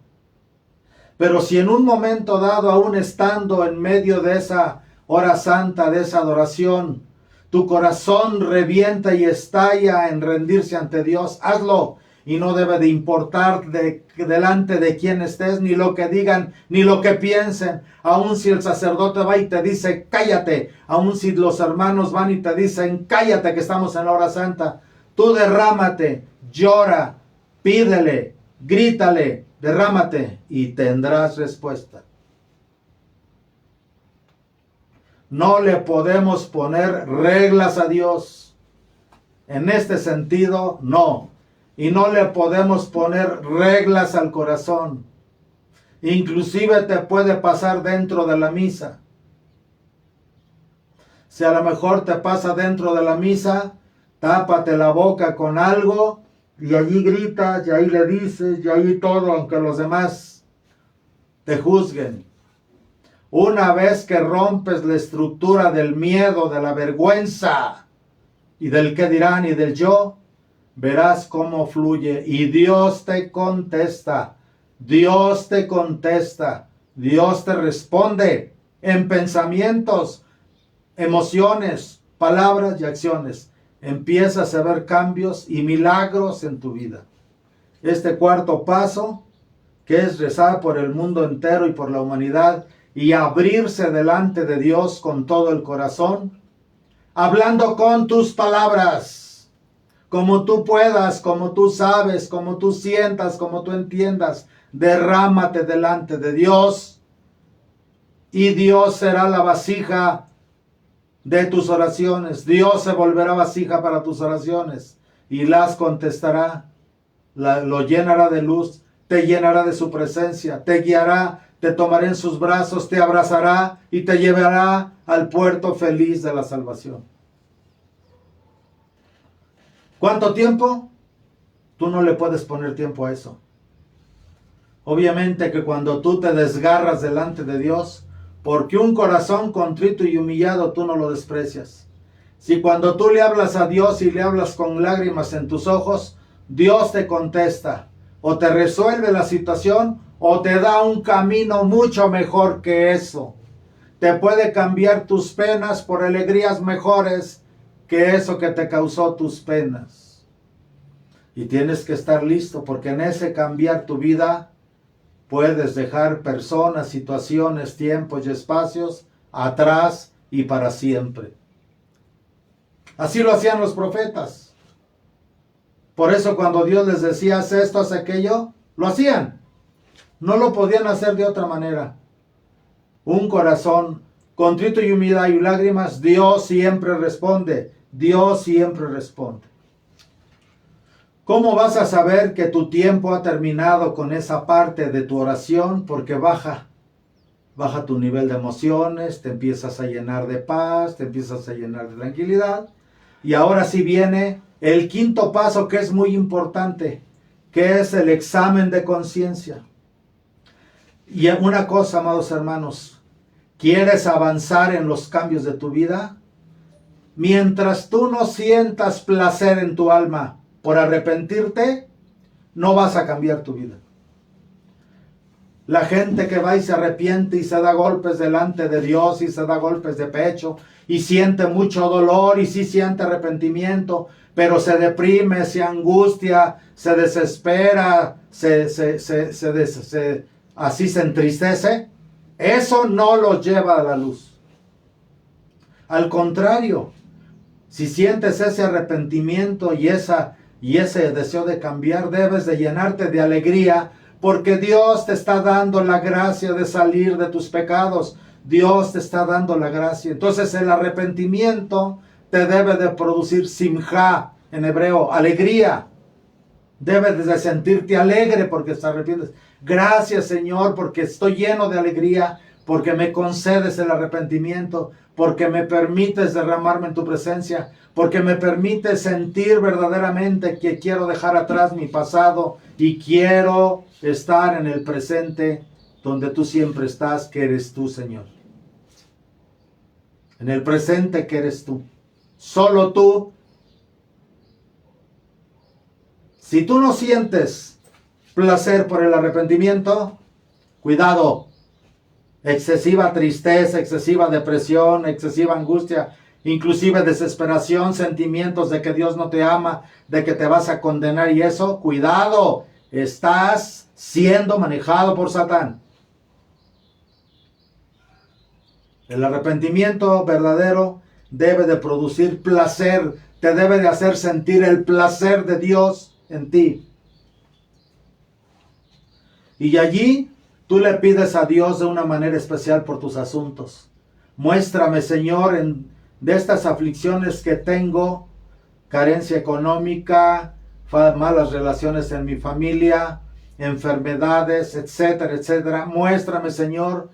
Pero si en un momento dado, aún estando en medio de esa hora santa, de esa adoración, tu corazón revienta y estalla en rendirse ante Dios, hazlo. Y no debe de importar delante de quién estés, ni lo que digan, ni lo que piensen. Aun si el sacerdote va y te dice, cállate. Aun si los hermanos van y te dicen, cállate que estamos en la hora santa. Tú derrámate, llora, pídele, grítale, derrámate y tendrás respuesta. No le podemos poner reglas a Dios. En este sentido, no. Y no le podemos poner reglas al corazón. Inclusive te puede pasar dentro de la misa. Si a lo mejor te pasa dentro de la misa, tápate la boca con algo y allí gritas y ahí le dices y ahí todo, aunque los demás te juzguen. Una vez que rompes la estructura del miedo, de la vergüenza y del qué dirán y del yo, verás cómo fluye y Dios te contesta, Dios te contesta, Dios te responde en pensamientos, emociones, palabras y acciones. Empiezas a ver cambios y milagros en tu vida. Este cuarto paso, que es rezar por el mundo entero y por la humanidad y abrirse delante de Dios con todo el corazón, hablando con tus palabras, como tú puedas, como tú sabes, como tú sientas, como tú entiendas, derrámate delante de Dios y Dios será la vasija de tus oraciones. Dios se volverá vasija para tus oraciones y las contestará, lo llenará de luz, te llenará de su presencia, te guiará, te tomará en sus brazos, te abrazará y te llevará al puerto feliz de la salvación. ¿Cuánto tiempo? Tú no le puedes poner tiempo a eso. Obviamente que cuando tú te desgarras delante de Dios, porque un corazón contrito y humillado tú no lo desprecias. Si cuando tú le hablas a Dios y le hablas con lágrimas en tus ojos, Dios te contesta, o te resuelve la situación, o te da un camino mucho mejor que eso. Te puede cambiar tus penas por alegrías mejores que eso que te causó tus penas. Y tienes que estar listo, porque en ese cambiar tu vida puedes dejar personas, situaciones, tiempos y espacios atrás y para siempre. Así lo hacían los profetas. Por eso cuando Dios les decía, haz esto, haz aquello, lo hacían. No lo podían hacer de otra manera. Un corazón contrito y humillado y lágrimas, Dios siempre responde. Dios siempre responde. ¿Cómo vas a saber que tu tiempo ha terminado con esa parte de tu oración? Porque baja tu nivel de emociones, te empiezas a llenar de paz, te empiezas a llenar de tranquilidad. Y ahora sí viene el quinto paso, que es muy importante, que es el examen de conciencia. Y una cosa, amados hermanos, ¿quieres avanzar en los cambios de tu vida? Mientras tú no sientas placer en tu alma por arrepentirte, no vas a cambiar tu vida. La gente que va y se arrepiente y se da golpes delante de Dios y se da golpes de pecho y siente mucho dolor y sí siente arrepentimiento, pero se deprime, se angustia, se desespera, así se entristece, eso no lo lleva a la luz. Al contrario, si sientes ese arrepentimiento y ese deseo de cambiar, debes de llenarte de alegría, porque Dios te está dando la gracia de salir de tus pecados. Dios te está dando la gracia. Entonces el arrepentimiento te debe de producir simjá, en hebreo, alegría. Debes de sentirte alegre porque te arrepientes. Gracias, Señor, porque estoy lleno de alegría, porque me concedes el arrepentimiento, porque me permites derramarme en tu presencia, porque me permites sentir verdaderamente que quiero dejar atrás mi pasado y quiero estar en el presente donde tú siempre estás, que eres tú, Señor. En el presente que eres tú. Solo tú. Si tú no sientes placer por el arrepentimiento, cuidado. Excesiva tristeza, excesiva depresión, excesiva angustia, inclusive desesperación, sentimientos de que Dios no te ama, de que te vas a condenar y eso, cuidado. Estás siendo manejado por Satán. El arrepentimiento verdadero debe de producir placer, te debe de hacer sentir el placer de Dios en ti. Y allí tú le pides a Dios de una manera especial por tus asuntos. Muéstrame, Señor, de estas aflicciones que tengo, carencia económica, malas relaciones en mi familia, enfermedades, etcétera, etcétera. Muéstrame, Señor,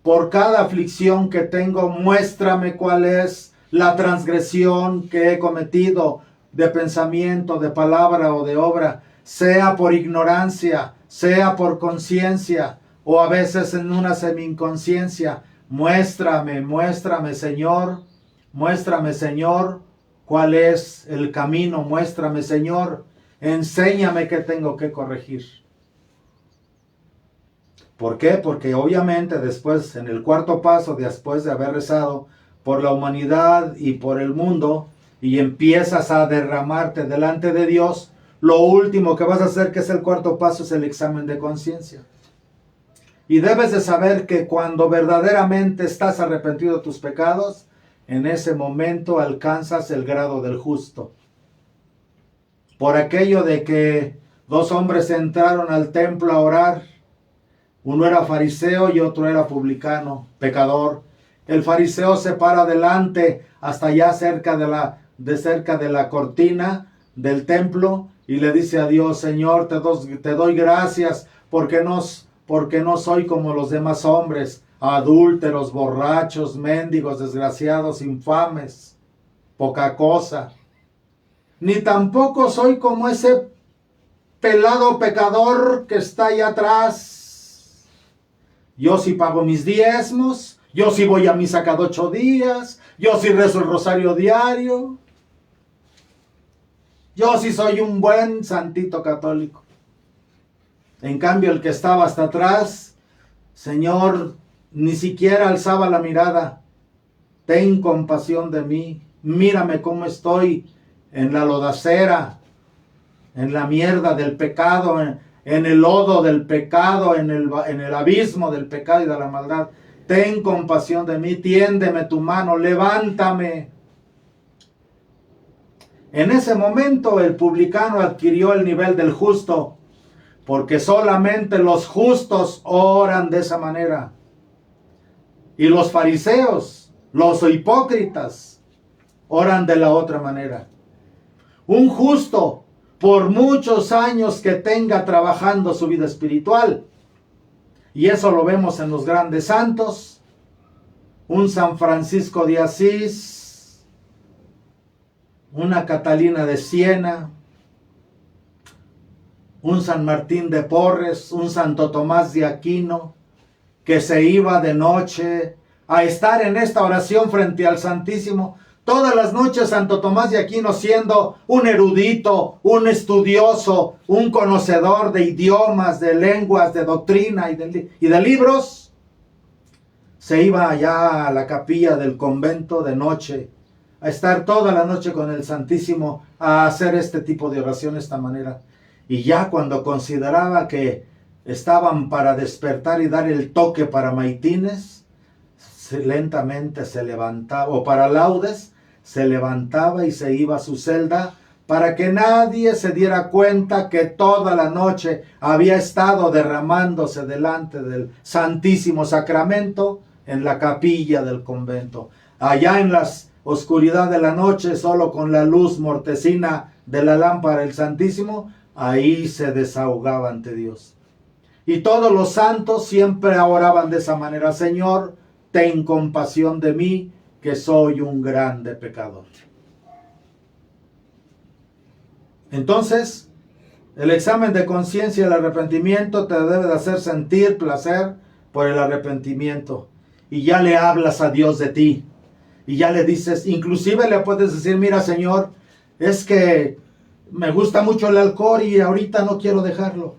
por cada aflicción que tengo, muéstrame cuál es la transgresión que he cometido de pensamiento, de palabra o de obra, sea por ignorancia, sea por conciencia o a veces en una semi-inconsciencia. Muéstrame, Señor, cuál es el camino, muéstrame, Señor, enséñame qué tengo que corregir. ¿Por qué? Porque obviamente después, en el cuarto paso, después de haber rezado por la humanidad y por el mundo, y empiezas a derramarte delante de Dios, lo último que vas a hacer, que es el cuarto paso, es el examen de conciencia. Y debes de saber que cuando verdaderamente estás arrepentido de tus pecados, en ese momento alcanzas el grado del justo. Por aquello de que dos hombres entraron al templo a orar, uno era fariseo y otro era publicano, pecador. El fariseo se para adelante hasta allá cerca de la cortina del templo y le dice a Dios: Señor, te doy gracias porque no soy como los demás hombres, adúlteros, borrachos, mendigos, desgraciados, infames, poca cosa. Ni tampoco soy como ese pelado pecador que está allá atrás. Yo sí pago mis diezmos, yo sí voy a misa cada 8 días, yo sí rezo el rosario diario. Yo sí soy un buen santito católico. En cambio, el que estaba hasta atrás, Señor, ni siquiera alzaba la mirada. Ten compasión de mí. Mírame cómo estoy en la lodacera, en la mierda del pecado, en el lodo del pecado, en el abismo del pecado y de la maldad. Ten compasión de mí, tiéndeme tu mano, levántame. En ese momento el publicano adquirió el nivel del justo, porque solamente los justos oran de esa manera. Y los fariseos, los hipócritas, oran de la otra manera. Un justo, por muchos años que tenga trabajando su vida espiritual, y eso lo vemos en los grandes santos, un San Francisco de Asís, una Catalina de Siena, un San Martín de Porres, un Santo Tomás de Aquino, que se iba de noche a estar en esta oración frente al Santísimo. Todas las noches Santo Tomás de Aquino, siendo un erudito, un estudioso, un conocedor de idiomas, de lenguas, de doctrina y de libros, se iba allá a la capilla del convento de noche, a estar toda la noche con el Santísimo, a hacer este tipo de oración de esta manera. Y ya cuando consideraba que estaban para despertar y dar el toque para maitines, lentamente se levantaba, o para laudes, se levantaba y se iba a su celda para que nadie se diera cuenta que toda la noche había estado derramándose delante del Santísimo Sacramento en la capilla del convento. Allá en la oscuridad de la noche, solo con la luz mortecina de la lámpara del Santísimo, ahí se desahogaba ante Dios. Y todos los santos siempre oraban de esa manera: Señor, ten compasión de mí, que soy un grande pecador. Entonces, el examen de conciencia y el arrepentimiento te debe de hacer sentir placer por el arrepentimiento. Y ya le hablas a Dios de ti. Y ya le dices, inclusive le puedes decir: mira, Señor, es que me gusta mucho el alcohol y ahorita no quiero dejarlo.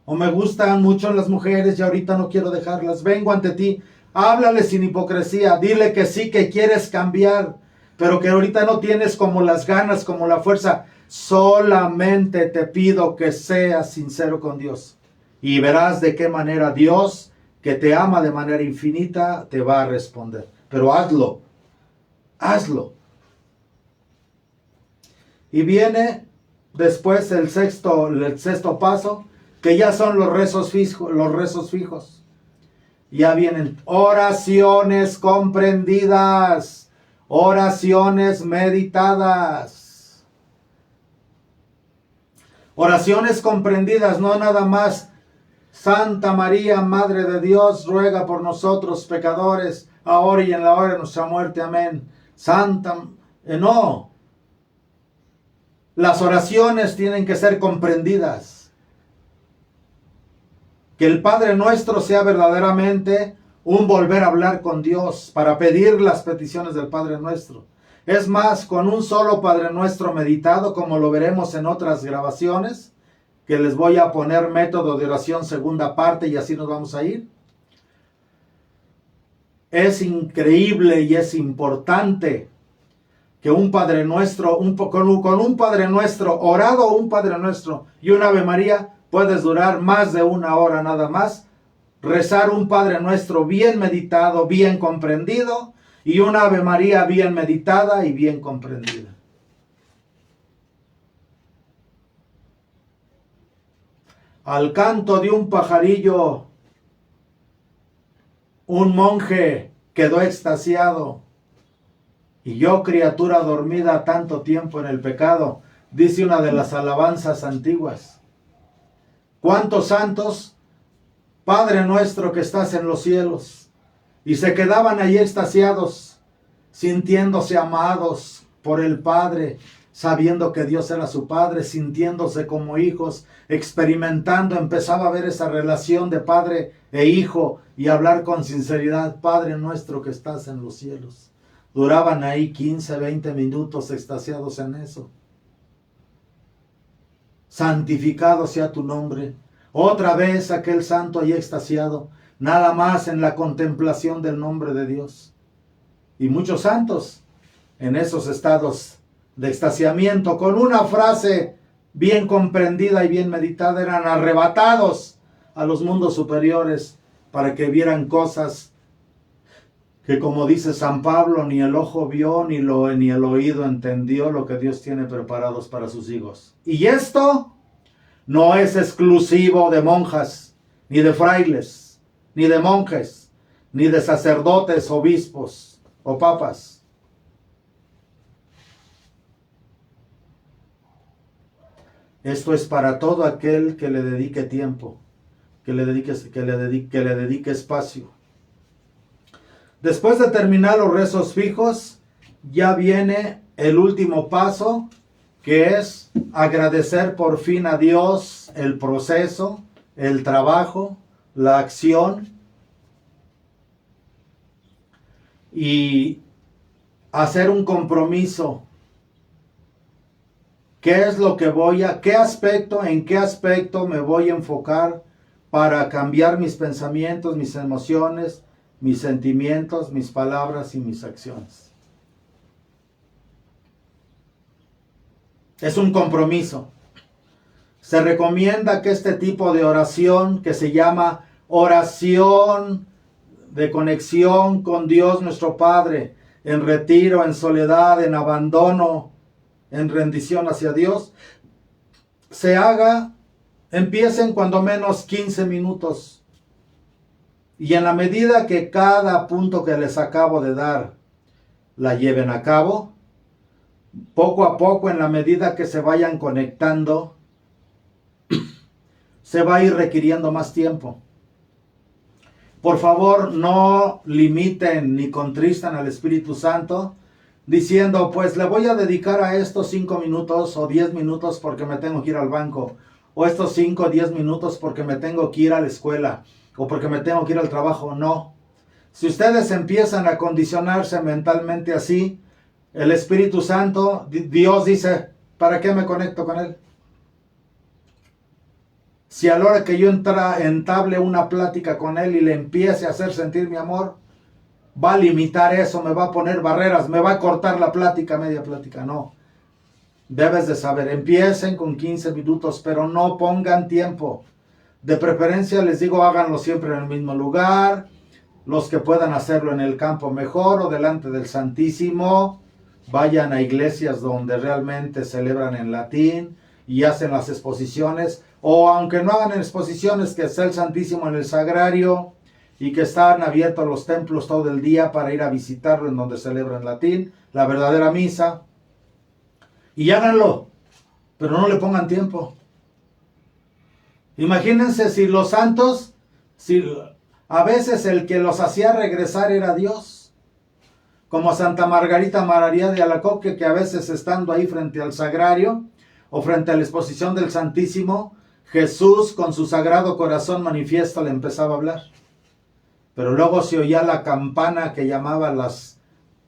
O me gustan mucho las mujeres y ahorita no quiero dejarlas. Vengo ante ti. Háblale sin hipocresía. Dile que sí, que quieres cambiar, pero que ahorita no tienes como las ganas, como la fuerza. Solamente te pido que seas sincero con Dios. Y verás de qué manera Dios, que te ama de manera infinita, te va a responder. Pero hazlo. Hazlo. Y viene después el sexto paso, que ya son los rezos fijos. Ya vienen oraciones comprendidas, oraciones meditadas. Oraciones comprendidas, no nada más: Santa María, Madre de Dios, ruega por nosotros pecadores, ahora y en la hora de nuestra muerte. Amén. No. Las oraciones tienen que ser comprendidas. Que el Padre Nuestro sea verdaderamente un volver a hablar con Dios para pedir las peticiones del Padre Nuestro. Es más, con un solo Padre Nuestro meditado, como lo veremos en otras grabaciones, que les voy a poner método de oración segunda parte y así nos vamos a ir. Es increíble y es importante que un Padre Nuestro, con un Padre Nuestro orado, un Padre Nuestro y un Ave María, puedes durar más de una hora nada más. Rezar un Padre Nuestro bien meditado, bien comprendido, y una Ave María bien meditada y bien comprendida. Al canto de un pajarillo, un monje quedó extasiado. Y yo, criatura dormida tanto tiempo en el pecado, dice una de las alabanzas antiguas. ¿Cuántos santos, Padre nuestro que estás en los cielos? Y se quedaban allí extasiados, sintiéndose amados por el Padre, sabiendo que Dios era su Padre, sintiéndose como hijos, experimentando, empezaba a ver esa relación de Padre e Hijo y hablar con sinceridad: Padre nuestro que estás en los cielos. Duraban ahí 15, 20 minutos extasiados en eso. Santificado sea tu nombre. Otra vez aquel santo ahí extasiado, nada más en la contemplación del nombre de Dios. Y muchos santos en esos estados de extasiamiento, con una frase bien comprendida y bien meditada, eran arrebatados a los mundos superiores para que vieran cosas que, como dice San Pablo, ni el ojo vio, ni el oído entendió lo que Dios tiene preparados para sus hijos. Y esto no es exclusivo de monjas, ni de frailes, ni de monjes, ni de sacerdotes, obispos o papas. Esto es para todo aquel que le dedique tiempo, que le dedique espacio. Después de terminar los rezos fijos, ya viene el último paso, que es agradecer por fin a Dios el proceso, el trabajo, la acción, y hacer un compromiso. ¿Qué es lo que en qué aspecto me voy a enfocar para cambiar mis pensamientos, mis emociones, mis sentimientos, mis palabras y mis acciones? Es un compromiso. Se recomienda que este tipo de oración, que se llama oración de conexión con Dios nuestro Padre, en retiro, en soledad, en abandono, en rendición hacia Dios, empiecen cuando menos 15 minutos. Y en la medida que cada punto que les acabo de dar la lleven a cabo, poco a poco, en la medida que se vayan conectando, se va a ir requiriendo más tiempo. Por favor, no limiten ni contristan al Espíritu Santo diciendo, pues le voy a dedicar a estos 5 minutos o 10 minutos porque me tengo que ir al banco, o estos 5 o 10 minutos porque me tengo que ir a la escuela, o porque me tengo que ir al trabajo. No. Si ustedes empiezan a condicionarse mentalmente así, el Espíritu Santo, Dios dice, ¿para qué me conecto con Él? Si a la hora que yo entable una plática con Él y le empiece a hacer sentir mi amor, va a limitar eso, me va a poner barreras, me va a cortar la plática, media plática. No. Debes de saber, empiecen con 15 minutos, pero no pongan tiempo. De preferencia les digo, háganlo siempre en el mismo lugar. Los que puedan hacerlo en el campo mejor o delante del Santísimo. Vayan a iglesias donde realmente celebran en latín y hacen las exposiciones. O aunque no hagan exposiciones, que esté el Santísimo en el sagrario y que están abiertos los templos todo el día para ir a visitarlo en donde celebran latín, la verdadera misa. Y háganlo, pero no le pongan tiempo. Imagínense si los santos, a veces el que los hacía regresar era Dios. Como Santa Margarita María de Alacoque, que a veces estando ahí frente al sagrario o frente a la exposición del Santísimo, Jesús con su sagrado corazón manifiesto le empezaba a hablar. Pero luego se oía la campana que llamaba a las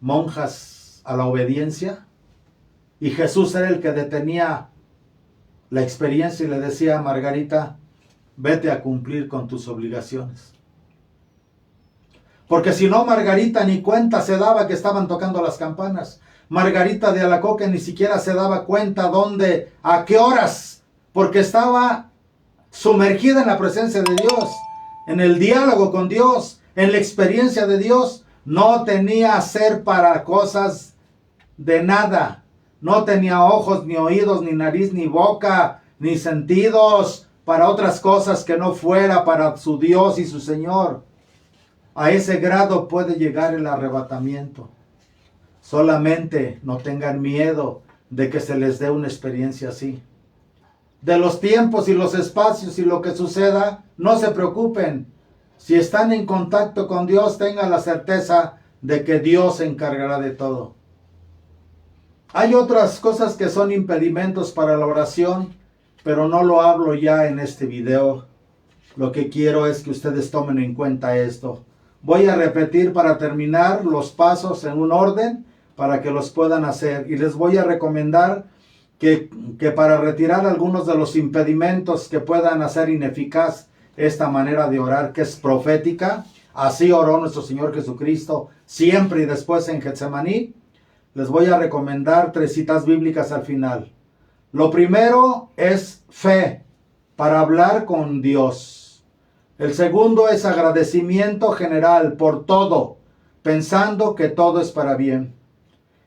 monjas a la obediencia. Y Jesús era el que detenía la experiencia y le decía a Margarita, vete a cumplir con tus obligaciones. Porque si no, Margarita ni cuenta se daba que estaban tocando las campanas. Margarita de Alacoque ni siquiera se daba cuenta dónde, a qué horas, porque estaba sumergida en la presencia de Dios, en el diálogo con Dios, en la experiencia de Dios. No tenía ser para cosas de nada. No tenía ojos, ni oídos, ni nariz, ni boca, ni sentidos para otras cosas que no fuera para su Dios y su Señor. A ese grado puede llegar el arrebatamiento. Solamente no tengan miedo de que se les dé una experiencia así. De los tiempos y los espacios y lo que suceda, no se preocupen. Si están en contacto con Dios, tengan la certeza de que Dios se encargará de todo. Hay otras cosas que son impedimentos para la oración, pero no lo hablo ya en este video. Lo que quiero es que ustedes tomen en cuenta esto. Voy a repetir para terminar los pasos en un orden para que los puedan hacer. Y les voy a recomendar que para retirar algunos de los impedimentos que puedan hacer ineficaz esta manera de orar, que es profética. Así oró nuestro Señor Jesucristo siempre y después en Getsemaní. Les voy a recomendar 3 citas bíblicas al final. Lo primero es fe para hablar con Dios. El segundo es agradecimiento general por todo, pensando que todo es para bien.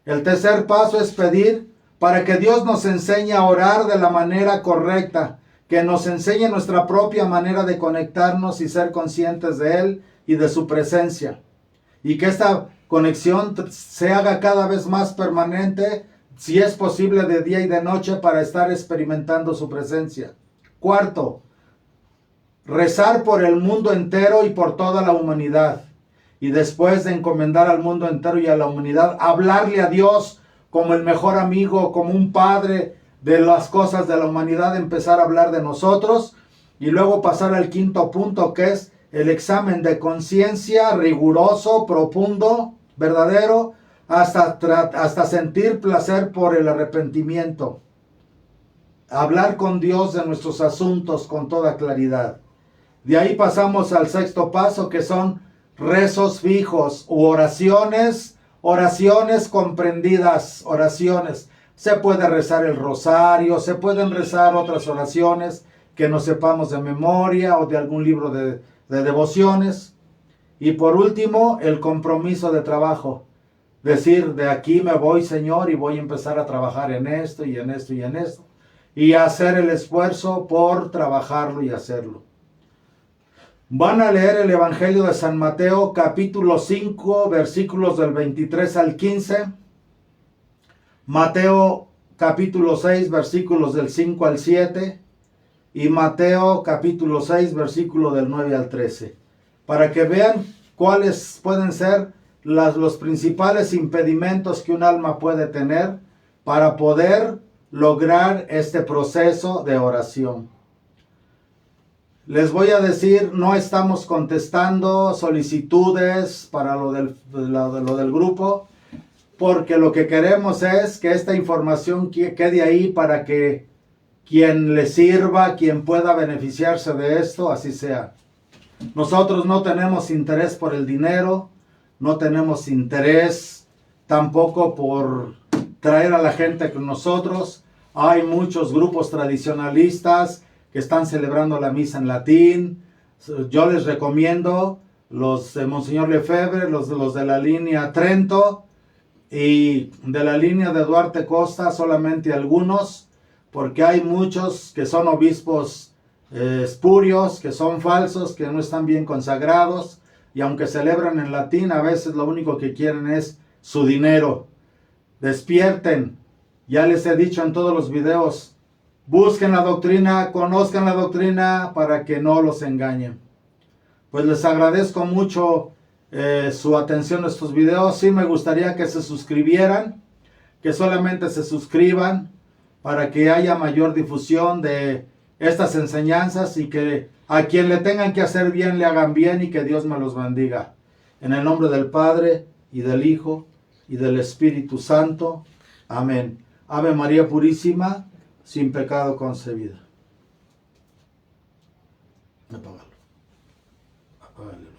El tercer paso es pedir para que Dios nos enseñe a orar de la manera correcta, que nos enseñe nuestra propia manera de conectarnos y ser conscientes de Él y de su presencia. Y que esta conexión se haga cada vez más permanente, si es posible de día y de noche, para estar experimentando su presencia. Cuarto, rezar por el mundo entero y por toda la humanidad. Y después de encomendar al mundo entero y a la humanidad, hablarle a Dios como el mejor amigo, como un padre de las cosas de la humanidad, empezar a hablar de nosotros. Y luego pasar al quinto punto, que es el examen de conciencia riguroso, profundo, verdadero, hasta sentir placer por el arrepentimiento. Hablar con Dios de nuestros asuntos con toda claridad. De ahí pasamos al sexto paso, que son rezos fijos u oraciones comprendidas, oraciones. Se puede rezar el rosario, se pueden rezar otras oraciones que no sepamos de memoria o de algún libro de devociones. Y por último, el compromiso de trabajo. decir, de aquí me voy, Señor, y voy a empezar a trabajar en esto y en esto y en esto, y hacer el esfuerzo por trabajarlo y hacerlo. Van a leer el Evangelio de San Mateo, capítulo 5, versículos del 23 al 15. Mateo, capítulo 6, versículos del 5 al 7. Y Mateo, capítulo 6, versículo del 9 al 13. Para que vean cuáles pueden ser los principales impedimentos que un alma puede tener para poder lograr este proceso de oración. Les voy a decir, no estamos contestando solicitudes para lo del grupo, porque lo que queremos es que esta información quede ahí para que quien le sirva, quien pueda beneficiarse de esto, así sea. Nosotros no tenemos interés por el dinero, no tenemos interés tampoco por traer a la gente con nosotros. Hay muchos grupos tradicionalistas que están celebrando la misa en latín. Yo les recomiendo los de Monseñor Lefebvre, los de la línea Trento y de la línea de Duarte Costa, solamente algunos, porque hay muchos que son obispos espurios, que son falsos, que no están bien consagrados, y aunque celebran en latín, a veces lo único que quieren es su dinero. Despierten, ya les he dicho en todos los videos, busquen la doctrina, conozcan la doctrina para que no los engañen. Pues les agradezco mucho su atención a estos videos. Sí me gustaría que se suscribieran, que solamente se suscriban para que haya mayor difusión de estas enseñanzas y que a quien le tengan que hacer bien le hagan bien y que Dios me los bendiga. En el nombre del Padre y del Hijo y del Espíritu Santo. Amén. Ave María Purísima, sin pecado concebida. Apágalo. Apágalo.